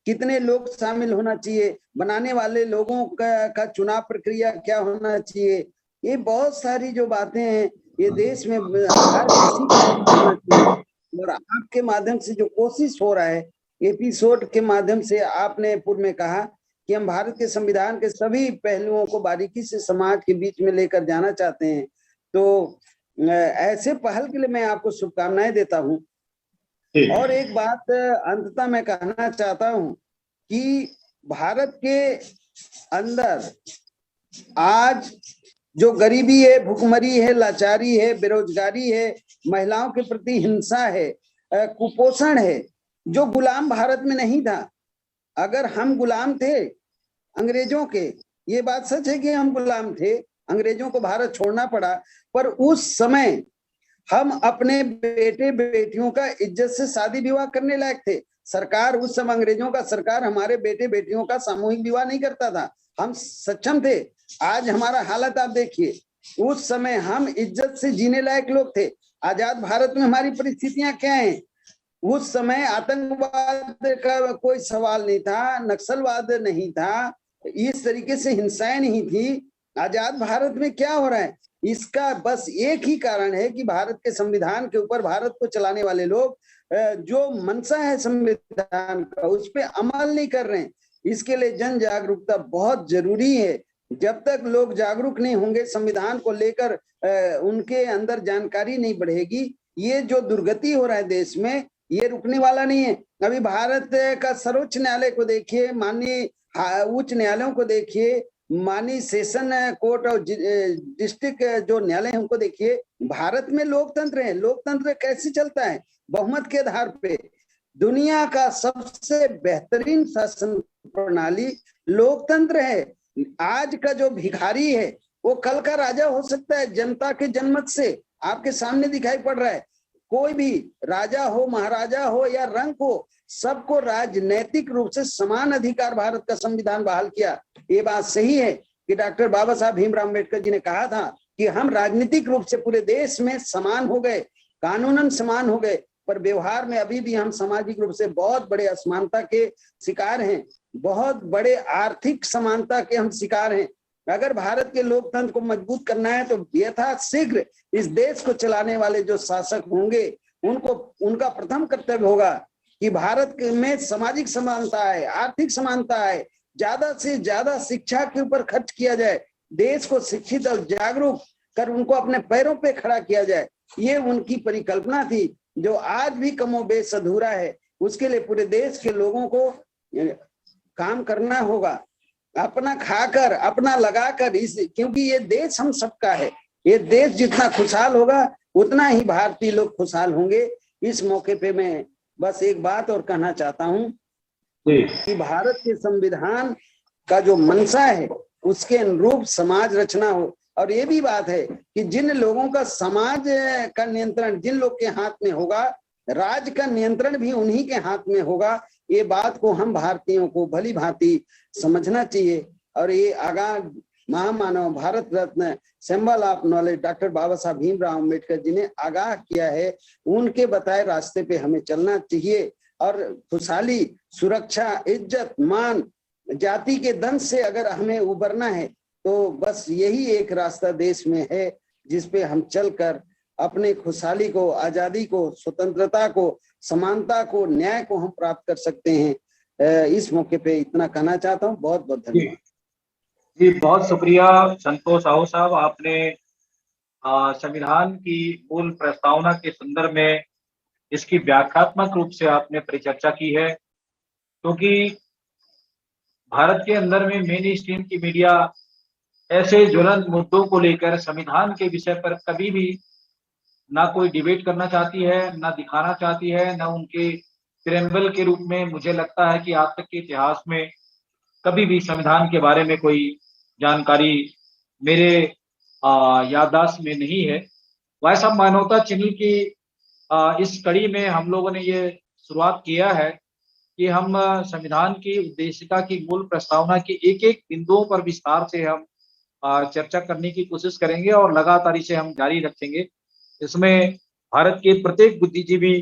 कितने लोग शामिल होना चाहिए, बनाने वाले लोगों का चुनाव प्रक्रिया क्या होना चाहिए, ये बहुत सारी जो बातें हैं ये देश में हर किसी को होना चाहिए। और आपके माध्यम से जो कोशिश हो रहा है, एपिसोड के माध्यम से आपने पूर्व में कहा कि हम भारत के संविधान के सभी पहलुओं को बारीकी से समाज के बीच में लेकर जाना चाहते हैं, तो ऐसे पहल के लिए मैं आपको शुभकामनाएं देता हूं। और एक बात अंततः मैं कहना चाहता हूं कि भारत के अंदर आज जो गरीबी है, भुखमरी है, लाचारी है, बेरोजगारी है, महिलाओं के प्रति हिंसा है, कुपोषण है, जो गुलाम भारत में नहीं था। अगर हम गुलाम थे अंग्रेजों के, ये बात सच है कि हम गुलाम थे, अंग्रेजों को भारत छोड़ना पड़ा, पर उस समय हम अपने बेटे बेटियों का इज्जत से शादी विवाह करने लायक थे। सरकार, उस समय अंग्रेजों का सरकार हमारे बेटे बेटियों का सामूहिक विवाह नहीं करता था, हम सक्षम थे। आज हमारा हालत आप देखिए, उस समय हम इज्जत से जीने लायक लोग थे। आजाद भारत में हमारी परिस्थितियां क्या हैं? उस समय आतंकवाद का कोई सवाल नहीं था, नक्सलवाद नहीं था, इस तरीके से हिंसाएं नहीं थी। आजाद भारत में क्या हो रहा है? इसका बस एक ही कारण है कि भारत के संविधान के ऊपर भारत को चलाने वाले लोग जो मंशा है संविधान का, उस पर अमल नहीं कर रहे हैं। इसके लिए जन जागरूकता बहुत जरूरी है। जब तक लोग जागरूक नहीं होंगे, संविधान को लेकर उनके अंदर जानकारी नहीं बढ़ेगी, ये जो दुर्गति हो रहा है देश में, ये रुकने वाला नहीं है। अभी भारत का सर्वोच्च न्यायालय को देखिए, माननीय उच्च न्यायालयों को देखिए, माननीय सेशन कोर्ट और डिस्ट्रिक्ट जो न्यायालय है उनको देखिए। भारत में लोकतंत्र है, लोकतंत्र कैसे चलता है? बहुमत के आधार पे। दुनिया का सबसे बेहतरीन शासन प्रणाली लोकतंत्र है। आज का जो भिखारी है वो कल का राजा हो सकता है, जनता के जनमत से आपके सामने दिखाई पड़ रहा है। कोई भी राजा हो, महाराजा हो या रंक हो, सबको राजनैतिक रूप से समान अधिकार भारत का संविधान बहाल किया। ये बात सही है कि डॉक्टर बाबा साहब भीमराव अम्बेडकर जी ने कहा था कि हम राजनीतिक रूप से पूरे देश में समान हो गए, कानूनन समान हो गए, पर व्यवहार में अभी भी हम सामाजिक रूप से बहुत बड़े असमानता के शिकार हैं, बहुत बड़े आर्थिक समानता के हम शिकार हैं। अगर भारत के लोकतंत्र को मजबूत करना है तो यथाशीघ्र इस देश को चलाने वाले जो शासक होंगे उनको उनका प्रथम कर्तव्य होगा कि भारत में सामाजिक समानता है, आर्थिक समानता है, ज्यादा से ज्यादा शिक्षा के ऊपर खर्च किया जाए, देश को शिक्षित और जागरूक कर उनको अपने पैरों पे खड़ा किया जाए। ये उनकी परिकल्पना थी जो आज भी कमोबेश अधूरा है। उसके लिए पूरे देश के लोगों को काम करना होगा, अपना खाकर अपना लगाकर, इस क्योंकि ये देश हम सबका है। ये देश जितना खुशहाल होगा उतना ही भारतीय लोग खुशहाल होंगे। इस मौके पे मैं बस एक बात और कहना चाहता हूं कि भारत के संविधान का जो मंशा है उसके अनुरूप समाज रचना हो। और ये भी बात है कि जिन लोगों का समाज का नियंत्रण जिन लोग के हाथ में होगा, राज्य का नियंत्रण भी उन्हीं के हाथ में होगा। ये बात को हम भारतीयों को भली भांति समझना चाहिए। और ये आगाह महामानव Bharat Ratna symbol of knowledge doctor बाबा साहब भीमराव अम्बेडकर जी ने आगाह किया है, उनके बताए रास्ते पे हमें चलना चाहिए। और खुशहाली, सुरक्षा, इज्जत, मान, जाति के दंश से अगर हमें उबरना है तो बस यही एक रास्ता देश में है जिसपे हम चलकर अपने खुशहाली को, आजादी को, स्वतंत्रता को, समानता को, न्याय को हम प्राप्त कर सकते हैं। इस मौके पे इतना कहना चाहता हूँ। बहुत बहुत धन्यवाद जी। बहुत शुक्रिया संतोष साहू साहब, आपने संविधान की मूल प्रस्तावना के संदर्भ में इसकी व्याख्यात्मक रूप से आपने परिचर्चा की है, क्योंकि भारत के अंदर में मेन स्ट्रीम की मीडिया ऐसे ज्वलंत मुद्दों को लेकर संविधान के विषय पर कभी भी ना कोई डिबेट करना चाहती है, ना दिखाना चाहती है, ना उनके प्रेम्बल के रूप में मुझे लगता है कि आज तक के इतिहास में कभी भी संविधान के बारे में कोई जानकारी मेरे याददाश्त में नहीं है। वह सब मानवता चैनल की इस कड़ी में हम लोगों ने ये शुरुआत किया है कि हम संविधान की उद्देशिका की मूल प्रस्तावना के एक एक बिंदुओं पर विस्तार से हम चर्चा करने की कोशिश करेंगे और लगातार इसे हम जारी रखेंगे। इसमें भारत के प्रत्येक बुद्धिजीवी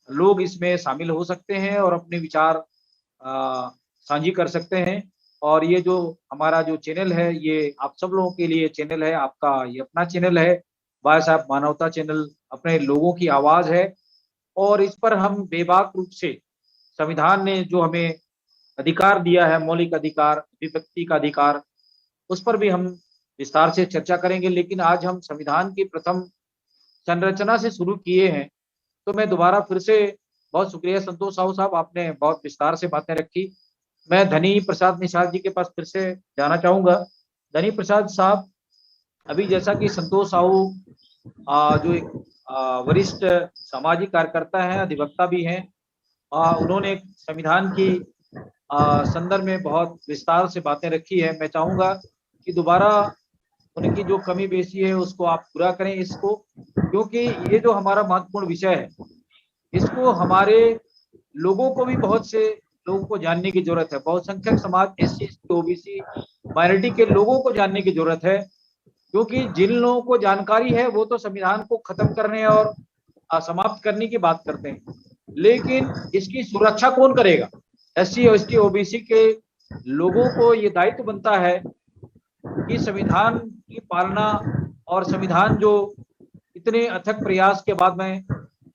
लोग इसमें शामिल हो सकते हैं और अपने विचार साझी कर सकते हैं। और ये जो हमारा जो चैनल है ये आप सब लोगों के लिए चैनल है, आपका ये अपना चैनल है, बाबा साहब मानवता चैनल अपने लोगों की आवाज है। और इस पर हम बेबाक रूप से संविधान ने जो हमें अधिकार दिया है, मौलिक अधिकार, अभिव्यक्ति का अधिकार, उस पर भी हम विस्तार से चर्चा करेंगे। लेकिन आज हम संविधान की प्रथम संरचना से शुरू किए हैं, तो मैं दोबारा फिर से बहुत शुक्रिया संतोष साहू साहब, आपने बहुत विस्तार से बातें रखी। मैं धनी प्रसाद निषाद जी के पास फिर से जाना चाहूंगा। धनी प्रसाद साहब, अभी जैसा कि संतोष साहू जो एक वरिष्ठ सामाजिक कार्यकर्ता हैं, अधिवक्ता भी हैं, उन्होंने संविधान की संदर्भ में बहुत विस्तार से बातें रखी है। मैं चाहूंगा कि दोबारा उनकी जो कमी बेसी है उसको आप पूरा करें इसको, क्योंकि ये जो हमारा महत्वपूर्ण विषय है इसको हमारे लोगों को भी, बहुत से लोगों को जानने की जरूरत है। बहुसंख्यक समाज, SC, ST, OBC माइनॉरिटी के लोगों को जानने की जरूरत है, क्योंकि जिन लोगों को जानकारी है वो तो संविधान को खत्म करने और समाप्त करने की बात करते हैं, लेकिन इसकी सुरक्षा कौन करेगा? SC, ST, OBC के लोगों को ये दायित्व बनता है कि संविधान की पालना, और संविधान जो इतने अथक प्रयास के बाद में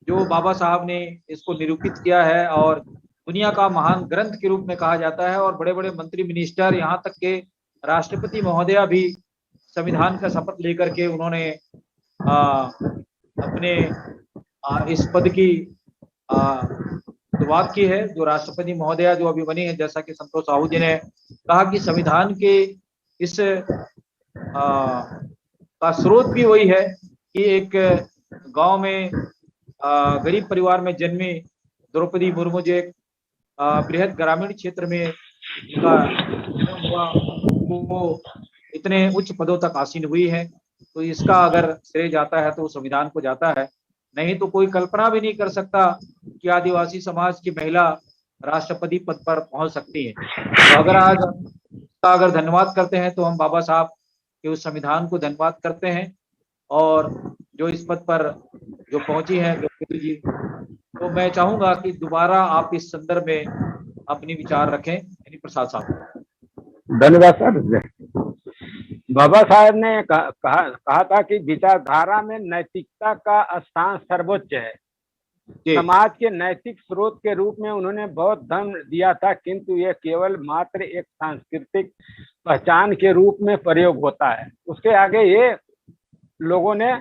जो बाबा साहब ने इसको निरूपित किया है और दुनिया का महान ग्रंथ के रूप में कहा जाता है, और बड़े बड़े मंत्री, मिनिस्टर, यहाँ तक के राष्ट्रपति महोदया भी संविधान का शपथ लेकर के उन्होंने अपने इस पद की शुरुआत की है। जो राष्ट्रपति महोदया जो अभी बनी है, जैसा कि संतोष साहू जी ने कहा कि संविधान के इस का स्रोत भी वही है कि एक गांव में गरीब परिवार में जन्मी द्रौपदी मुर्मू जो एक बृहद ग्रामीण क्षेत्र में उनका जन्म हुआ, वो इतने उच्च पदों तक आसीन हुई है। तो इसका अगर श्रेय जाता है तो संविधान को जाता है, नहीं तो कोई कल्पना भी नहीं कर सकता कि आदिवासी समाज की महिला राष्ट्रपति पद पर पहुंच सकती है। तो अगर आज का अगर धन्यवाद करते हैं तो हम बाबा साहब के उस संविधान को धन्यवाद करते हैं, और जो इस पद पर जो पहुंची हैं द्रौपदी जी, तो मैं चाहूंगा कि दोबारा आप इस संदर्भ में अपनी विचार रखें। यानी प्रसाद साहब। धन्यवाद सर। बाबा साहब ने कहा था कि विचारधारा में नैतिकता का स्थान सर्वोच्च है। समाज के नैतिक स्रोत के रूप में उन्होंने बहुत धन दिया था, किंतु यह केवल मात्र एक सांस्कृतिक पहचान के रूप में प्रयोग होता है। उसके आगे ये लोगों ने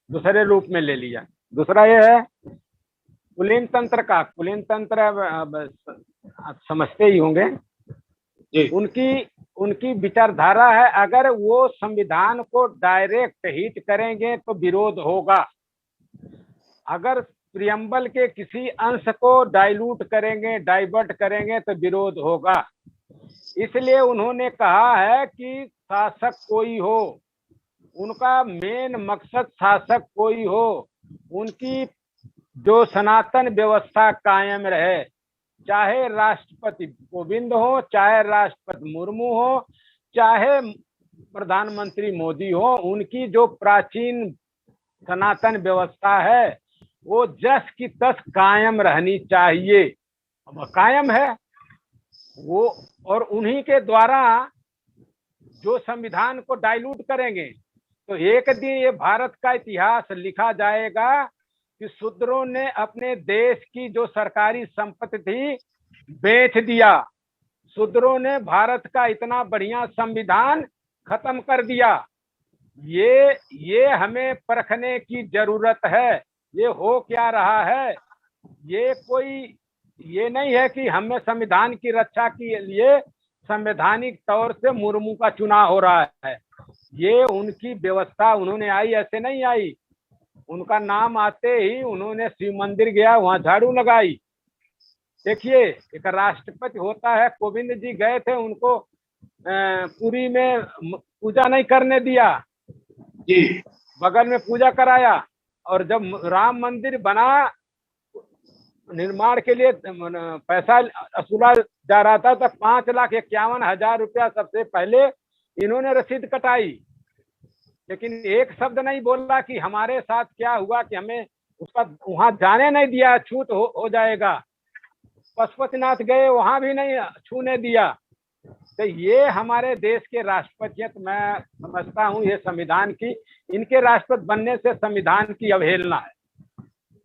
दूसरे रूप में ले लिया। दूसरा ये है कुलीन तंत्र का। कुलीन तंत्र आप समझते ही होंगे। उनकी विचारधारा है, अगर वो संविधान को डायरेक्ट हिट करेंगे तो विरोध होगा, अगर प्रियम्बल के किसी अंश को डाइल्यूट करेंगे, डाइवर्ट करेंगे तो विरोध होगा। इसलिए उन्होंने कहा है कि शासक कोई हो, उनका मेन मकसद शासक कोई हो, उनकी जो सनातन व्यवस्था कायम रहे, चाहे राष्ट्रपति कोविंद हो, चाहे राष्ट्रपति मुर्मू हो, चाहे प्रधानमंत्री मोदी हो, उनकी जो प्राचीन सनातन व्यवस्था है वो जस की तस कायम रहनी चाहिए। अब कायम है वो, और उन्हीं के द्वारा जो संविधान को डाइल्यूट करेंगे तो एक दिन ये भारत का इतिहास लिखा जाएगा कि शूद्रों ने अपने देश की जो सरकारी संपत्ति थी बेच दिया, शूद्रों ने भारत का इतना बढ़िया संविधान खत्म कर दिया। ये हमें परखने की जरूरत है, ये हो क्या रहा है। ये नहीं है कि हमें संविधान की रक्षा के लिए संवैधानिक तौर से मुर्मू का चुनाव हो रहा है। ये उनकी व्यवस्था, उन्होंने आई ऐसे नहीं आई। उनका नाम आते ही उन्होंने शिव मंदिर गया, वहां झाड़ू लगाई। देखिए एक राष्ट्रपति होता है, कोविंद जी गए थे, उनको पुरी में पूजा नहीं करने दिया जी, बगल में पूजा कराया। और जब राम मंदिर बना, निर्माण के लिए पैसा वसूला जा रहा था, तो 5,51,000 रुपया सबसे पहले इन्होंने रसीद कटाई, लेकिन एक शब्द नहीं बोला कि हमारे साथ क्या हुआ, कि हमें उसका वहां जाने नहीं दिया, छूत हो जाएगा। पशुपतिनाथ गए, वहां भी नहीं छूने दिया। तो ये हमारे देश के राष्ट्रपतियत मैं समझता हूँ, ये संविधान की, इनके राष्ट्रपति बनने से संविधान की अवहेलना है।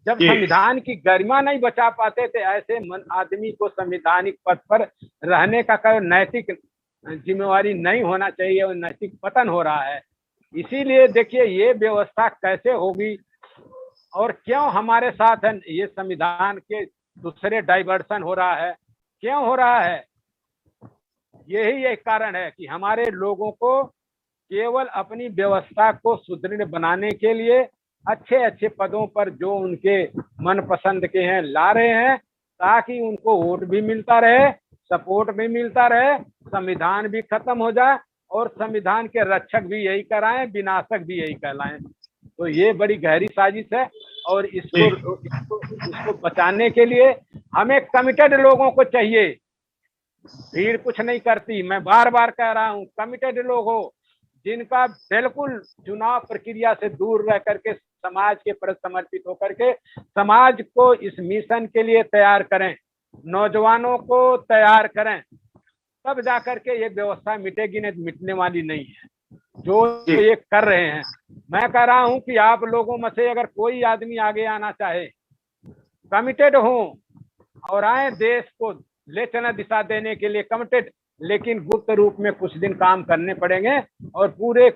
जब संविधान की गरिमा नहीं बचा पाते थे, ऐसे आदमी को संवैधानिक पद पर रहने का कोई नैतिक जिम्मेवारी नहीं होना चाहिए, और नैतिक पतन हो रहा है। इसीलिए देखिए ये व्यवस्था कैसे होगी और क्यों हमारे साथ है, ये संविधान के दूसरे डाइवर्सन हो रहा है, क्यों हो रहा है। यही एक कारण है कि हमारे लोगों को केवल अपनी व्यवस्था को सुदृढ़ बनाने के लिए अच्छे अच्छे पदों पर जो उनके मन पसंद के हैं ला रहे हैं, ताकि उनको वोट भी मिलता रहे, सपोर्ट भी मिलता रहे, संविधान भी खत्म हो जाए और संविधान के रक्षक भी यही कराएं, विनाशक भी यही कहलाएं। तो ये बड़ी गहरी साजिश है, और इसको बचाने के लिए हमें कमिटेड लोगों को चाहिए। भीड़ कुछ नहीं करती, मैं बार बार कह रहा हूँ, कमिटेड लोग हो, जिनका बिल्कुल चुनाव प्रक्रिया से दूर रह करके समाज के प्रति समर्पित होकर के समाज को इस मिशन के लिए तैयार करें, नौजवानों को तैयार करें, तब जाकर के ये व्यवस्था मिटेगी, नहीं मिटने वाली नहीं है जो ये कर रहे हैं। मैं कह रहा हूं कि आप लोगों में से अगर कोई आदमी आगे आना चाहे, कमिटेड हो और आए देश को ले चलना, दिशा देने के लिए कमिटेड, लेकिन गुप्त रूप में कुछ दिन काम करने पड़ेंगे, और पूरे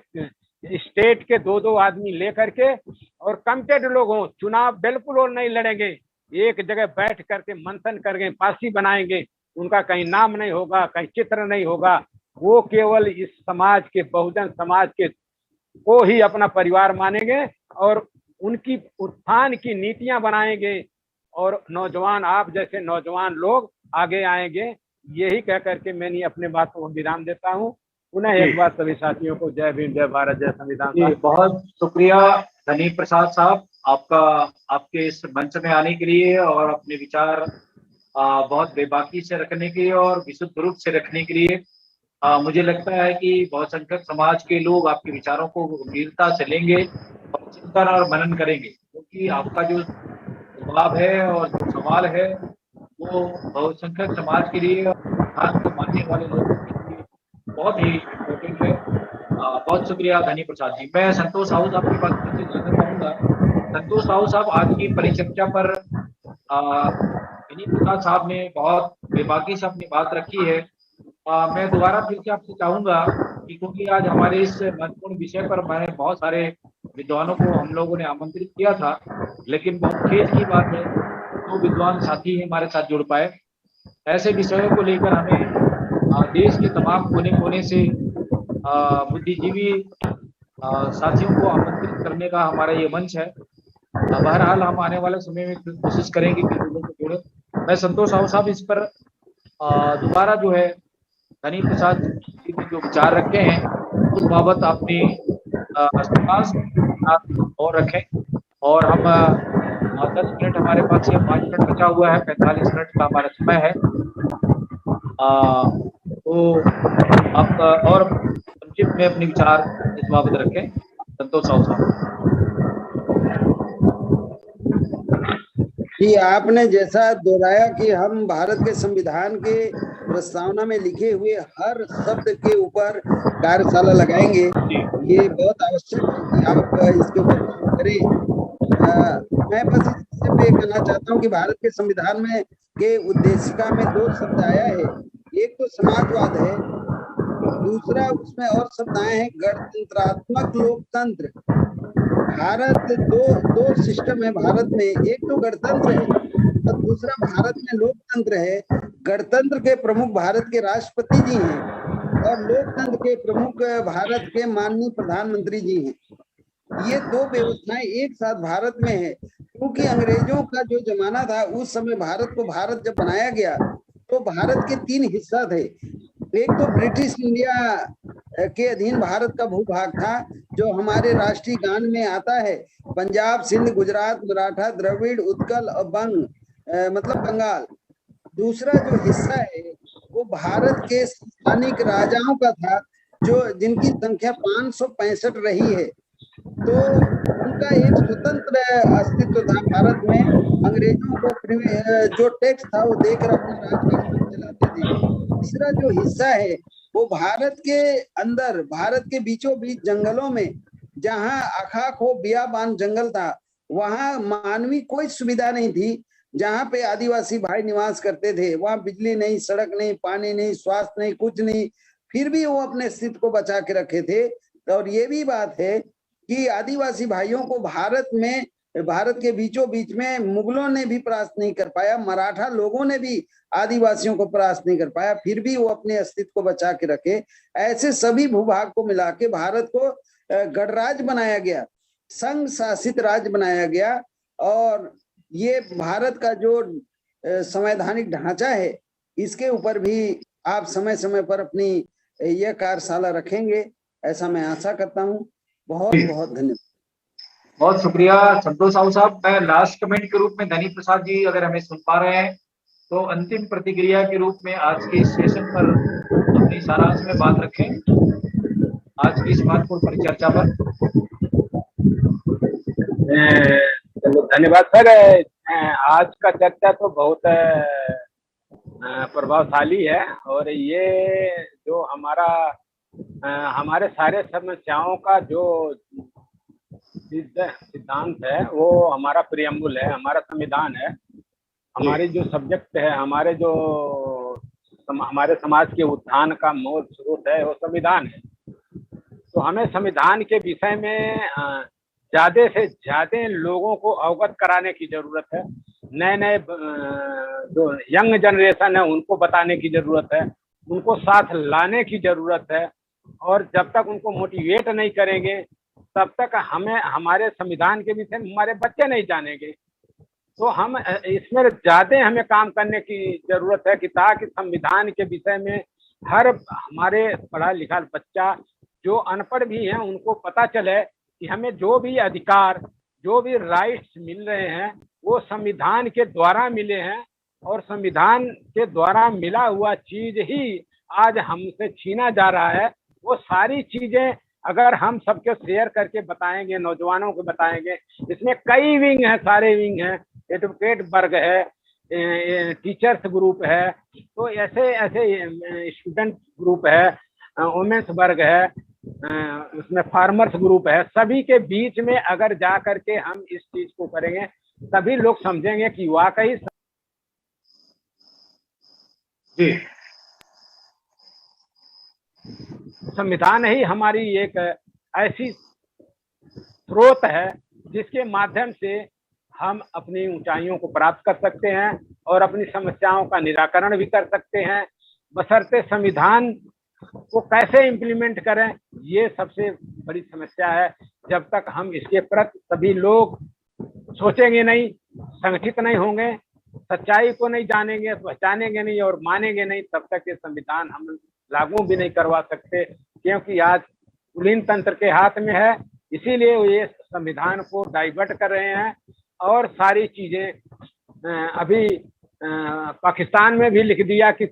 स्टेट के 2-2 आदमी लेकर के, और कमिटेड लोग हों, चुनाव बिल्कुल और नहीं लड़ेंगे, एक जगह बैठ करके मंथन करके पासी बनाएंगे, उनका कहीं नाम नहीं होगा, कहीं चित्र नहीं होगा, वो केवल इस समाज के, बहुजन समाज के को ही अपना परिवार मानेंगे और उनकी उत्थान की नीतियां बनाएंगे और नौजवान, आप जैसे नौजवान लोग आगे आएंगे। यही कह करके मैंने अपने बातों को विराम देता हूँ। पुनः एक बार सभी साथियों को जय भीम, जय भारत, जय संविधान। जी, बहुत शुक्रिया धनी प्रसाद साहब आपका, आपके इस मंच में आने के लिए और अपने विचार बहुत बेबाकी से रखने के लिए और विशुद्ध रूप से रखने के लिए। मुझे लगता है कि बहुसंख्यक समाज के लोग आपके विचारों को गंभीरता से लेंगे और चिंतन और मनन करेंगे, क्योंकि आपका जो जवाब है और जो सवाल है वो बहुसंख्यक समाज के लिए, खास को मानने वाले लोगों के लिए बहुत ही इम्पोर्टेंट है। बहुत शुक्रिया धनी प्रसाद जी। मैं संतोष साहू साहब के पास फिर से जाना चाहूंगा। संतोष साहू साहब, आज की परिचर्चा पर धनी प्रसाद साहब ने बहुत बेबाकी से अपनी बात रखी है। मैं दोबारा फिर से आपसे चाहूंगा कि क्योंकि आज हमारे इस महत्वपूर्ण विषय पर मैंने बहुत सारे विद्वानों को हम लोगों ने आमंत्रित किया था, लेकिन बहुत खेद की बात है तो विद्वान साथी ही हमारे साथ जुड़ पाए। ऐसे विषयों को लेकर हमें देश के तमाम कोने कोने से बुद्धिजीवी साथियों को आमंत्रित करने का हमारा ये मंच है। बहरहाल हम आने वाले समय में कोशिश करेंगे कि लोगों को जोड़े। मैं संतोष साहू साहब इस पर दोबारा जो है धनी प्रसाद जी ने जो विचार रखे हैं उस बाबत अपनी और रखें। और हम 10 मिनट हमारे पास, या 5 मिनट बचा हुआ है, 45 मिनट का हमारा समय है। तो आप और संक्षिप्त में अपने विचार इस बाबत रखें, संतोष साहू साहब। जी, आपने जैसा दोहराया कि हम भारत के संविधान के प्रस्तावना में लिखे हुए हर शब्द के ऊपर कार्यशाला लगाएंगे, ये बहुत आवश्यक है कि आप इसके ऊपर काम करें। मैं बस इस विषय पे कहना चाहता हूँ कि भारत के संविधान में के उद्देशिका में 2 शब्द आया है। एक तो समाजवाद है, दूसरा उसमें और शब्द आए हैं गणतंत्रात्मक लोकतंत्र। भारत दो सिस्टम है भारत में, एक तो गणतंत्र है और दूसरा भारत में लोकतंत्र है। गणतंत्र के प्रमुख भारत के राष्ट्रपति जी हैं और लोकतंत्र के प्रमुख भारत के माननीय प्रधानमंत्री जी हैं। ये 2 व्यवस्थाएं एक साथ भारत में है, क्योंकि अंग्रेजों का जो जमाना था उस समय भारत को, भारत जब बनाया गया तो भारत के 3 हिस्सा थे। एक तो ब्रिटिश इंडिया के अधीन भारत का भूभाग था, जो हमारे राष्ट्रीय गान में आता है, पंजाब, सिंध, गुजरात, मराठा, द्रविड़, उत्कल और बंग, मतलब बंगाल। दूसरा जो हिस्सा है वो भारत के स्थानिक राजाओं का था, जो जिनकी संख्या 565 रही है। तो उनका एक स्वतंत्र अस्तित्व था भारत में। अंग्रेजों को जो टैक्स था वो देकर अपना राज चलाते थे। तीसरा जो हिस्सा है वो भारत के अंदर, भारत के बीचों बीच जंगलों में, जहां अखाक हो बियाबान जंगल था, वहां मानवीय कोई सुविधा नहीं थी। जहां पे आदिवासी भाई निवास करते थे वहां बिजली नहीं, सड़क नहीं, पानी नहीं, स्वास्थ्य नहीं, कुछ नहीं, फिर भी वो अपने अस्तित्व को बचा के रखे थे। और ये भी बात है कि आदिवासी भाइयों को भारत में, भारत के बीचों बीच में मुगलों ने भी परास्त नहीं कर पाया, मराठा लोगों ने भी आदिवासियों को परास्त नहीं कर पाया, फिर भी वो अपने अस्तित्व को बचा के रखे। ऐसे सभी भूभाग को मिला के भारत को गणराज्य बनाया गया, संघ शासित राज्य बनाया गया। और ये भारत का जो संवैधानिक ढांचा है, इसके ऊपर भी आप समय समय पर अपनी यह कार्यशाला रखेंगे, ऐसा मैं आशा करता हूँ। बहुत बहुत धन्यवाद। बहुत शुक्रिया संतोष साहू साहब। मैं लास्ट कमेंट के रूप में, धनी प्रसाद जी अगर हमें सुन पा रहे हैं तो अंतिम प्रतिक्रिया के रूप में आज के इस सेशन पर अपनी सारांश में बात रखें, आज की इस महत्वपूर्ण परिचर्चा पर। धन्यवाद सर। आज का चर्चा तो बहुत प्रभावशाली है और ये जो हमारे सारे समस्याओं का जो सिद्धांत है वो हमारा प्रियम्बुल है, हमारा संविधान है, हमारी जो सब्जेक्ट है, हमारे समाज के उत्थान का मूल स्रोत है वो संविधान है। तो हमें संविधान के विषय में ज्यादा से ज्यादा लोगों को अवगत कराने की जरूरत है। नए नए जो यंग जनरेशन है उनको बताने की जरूरत है, उनको साथ लाने की जरूरत है। और जब तक उनको मोटिवेट नहीं करेंगे तब तक हमें हमारे संविधान के विषय में हमारे बच्चे नहीं जानेंगे। तो हम इसमें ज्यादा हमें काम करने की जरूरत है कि ताकि संविधान के विषय में हर हमारे पढ़ा लिखा बच्चा जो अनपढ़ भी हैं उनको पता चले कि हमें जो भी अधिकार, जो भी राइट्स मिल रहे हैं वो संविधान के द्वारा मिले हैं, और संविधान के द्वारा मिला हुआ चीज ही आज हमसे छीना जा रहा है। वो सारी चीजें अगर हम सबके शेयर करके बताएंगे, नौजवानों को बताएंगे, इसमें कई विंग है, सारे विंग हैं, एडवोकेट वर्ग है, टीचर्स ग्रुप है, तो ऐसे ऐसे स्टूडेंट ग्रुप है, वुमेन्स वर्ग है, उसमें फार्मर्स ग्रुप है, सभी के बीच में अगर जा करके हम इस चीज को करेंगे तभी लोग समझेंगे कि वाकई जी संविधान ही हमारी एक ऐसी स्रोत है जिसके माध्यम से हम अपनी ऊंचाइयों को प्राप्त कर सकते हैं और अपनी समस्याओं का निराकरण भी कर सकते हैं। बशर्ते संविधान को कैसे इम्प्लीमेंट करें ये सबसे बड़ी समस्या है। जब तक हम इसके प्रति सभी लोग सोचेंगे नहीं, संगठित नहीं होंगे, सच्चाई को नहीं जानेंगे, पहचानेंगे नहीं और मानेंगे नहीं, तब तक ये संविधान हम लागू भी नहीं करवा सकते, क्योंकि आज कुलीन तंत्र के हाथ में है। इसीलिए ये संविधान को डाइवर्ट कर रहे हैं और सारी चीजें अभी पाकिस्तान में भी लिख दिया कि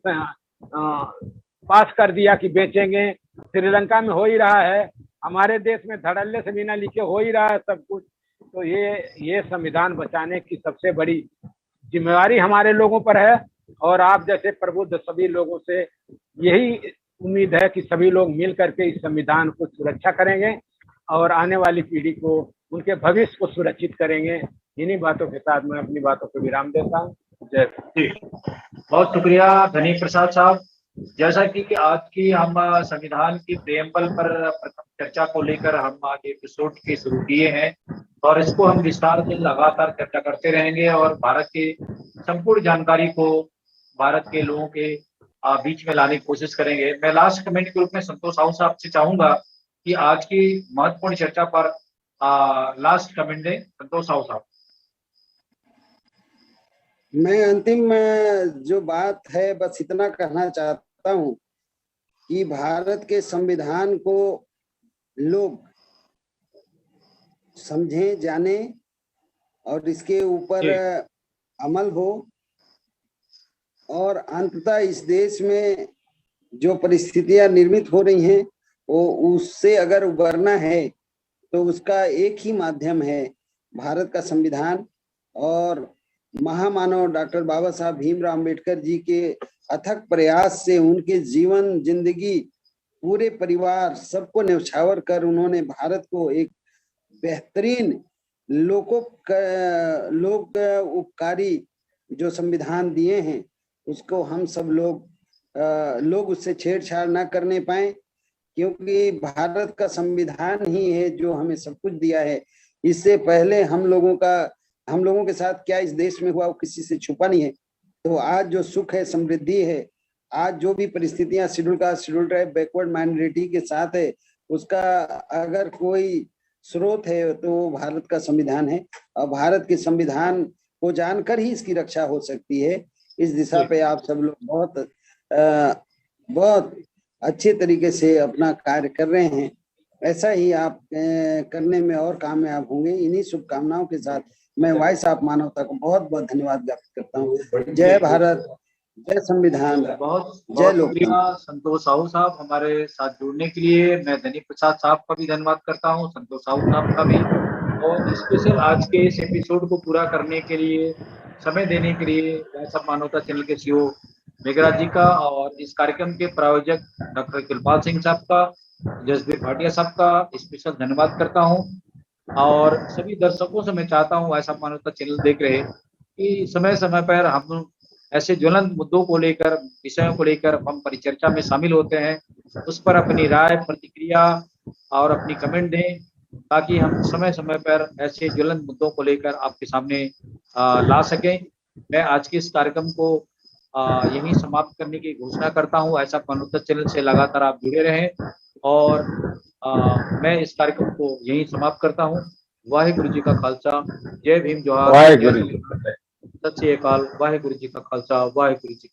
पास कर दिया कि बेचेंगे, श्रीलंका में हो ही रहा है, हमारे देश में धड़ल्ले से बिना लिखे हो ही रहा है सब कुछ। तो ये संविधान बचाने की सबसे बड़ी जिम्मेवारी हमारे लोगों पर है, और आप जैसे प्रबुद्ध सभी लोगों से यही उम्मीद है कि सभी लोग मिल करके इस संविधान को सुरक्षा करेंगे और आने वाली पीढ़ी को, उनके भविष्य को सुरक्षित करेंगे। इन्हीं बातों के साथ मैं अपनी बातों को विराम देता हूँ। जय जी, बहुत शुक्रिया धनी प्रसाद साहब। जैसा कि आज की हम संविधान की प्रेम्बल पर प्रथम चर्चा को लेकर हम आज एपिसोड के शुरू किए हैं और इसको हम विस्तार से लगातार चर्चा करते रहेंगे और भारत की संपूर्ण जानकारी को भारत के लोगों के बीच में लाने की कोशिश करेंगे। मैं लास्ट कमेंट के रूप में संतोष साहू साहब से चाहूंगा कि आज की महत्वपूर्ण चर्चा पर लास्ट कमेंट दें संतोष साहू साहब। मैं अंतिम जो बात है बस इतना कहना चाहता हूं कि भारत के संविधान को लोग समझें, जाने और इसके ऊपर अमल हो, और अंततः इस देश में जो परिस्थितियां निर्मित हो रही हैं वो उससे अगर उबरना है तो उसका एक ही माध्यम है भारत का संविधान और महामानव डॉक्टर बाबा साहब भीमराव अम्बेडकर जी के अथक प्रयास से उनके जीवन, जिंदगी, पूरे परिवार सबको न्यौछावर कर उन्होंने भारत को एक बेहतरीन लोक उपकारी जो संविधान दिए हैं उसको हम सब लोग उससे छेड़छाड़ ना करने पाए, क्योंकि भारत का संविधान ही है जो हमें सब कुछ दिया है। इससे पहले हम लोगों के साथ क्या इस देश में हुआ वो किसी से छुपा नहीं है। तो आज जो सुख है, समृद्धि है, आज जो भी परिस्थितियां schedule caste, schedule tribe, backward minority के साथ है, उसका अगर कोई स्रोत है तो वो भारत का संविधान है और भारत के संविधान को जानकर ही इसकी रक्षा हो सकती है। इस दिशा पे आप सब लोग बहुत अच्छे तरीके से अपना कार्य कर रहे हैं। ऐसा ही आप करने में और कामयाब होंगे। इन्हीं शुभकामनाओं के साथ मैं वॉइस ऑफ मानवता को बहुत बहुत धन्यवाद व्यक्त करता हूँ। जय भारत, जय संविधान, जय शुक्रिया संतोष साहू साहब हमारे साथ जुड़ने के लिए। मैं धनी प्रसाद साहब का भी धन्यवाद करता हूँ, संतोष साहू साहब का भी, और स्पेशल आज के इस एपिसोड को पूरा करने के लिए, समय देने के लिए वॉइस ऑफ मानवता चैनल के सीईओ मेघराज जी का और इस कार्यक्रम के प्रायोजक डॉक्टर कृपाल सिंह साहब का, जसबीर भाटिया साहब का स्पेशल धन्यवाद करता हूँ। और सभी दर्शकों से मैं चाहता हूँ वॉइस ऑफ मानवता चैनल देख रहे कि समय समय पर हम ऐसे ज्वलंत मुद्दों को लेकर, विषयों को लेकर हम परिचर्चा में शामिल होते हैं, उस पर अपनी राय, प्रतिक्रिया और अपनी कमेंट दें। ताकि हम समय समय पर ऐसे ज्वलंत मुद्दों को लेकर आपके सामने ला सकें। मैं आज के इस कार्यक्रम को यहीं समाप्त करने की घोषणा करता हूं। ऐसा मानवता चैनल से लगातार आप जुड़े रहें और मैं इस कार्यक्रम को यहीं समाप्त करता हूं। वाहिगुरु जी का खालसा, जय भीम, जोहार, वाहेगुरु जी। सत श्री अकाल। वाहिगुरु जी का खालसा, वाहिगुरु जी।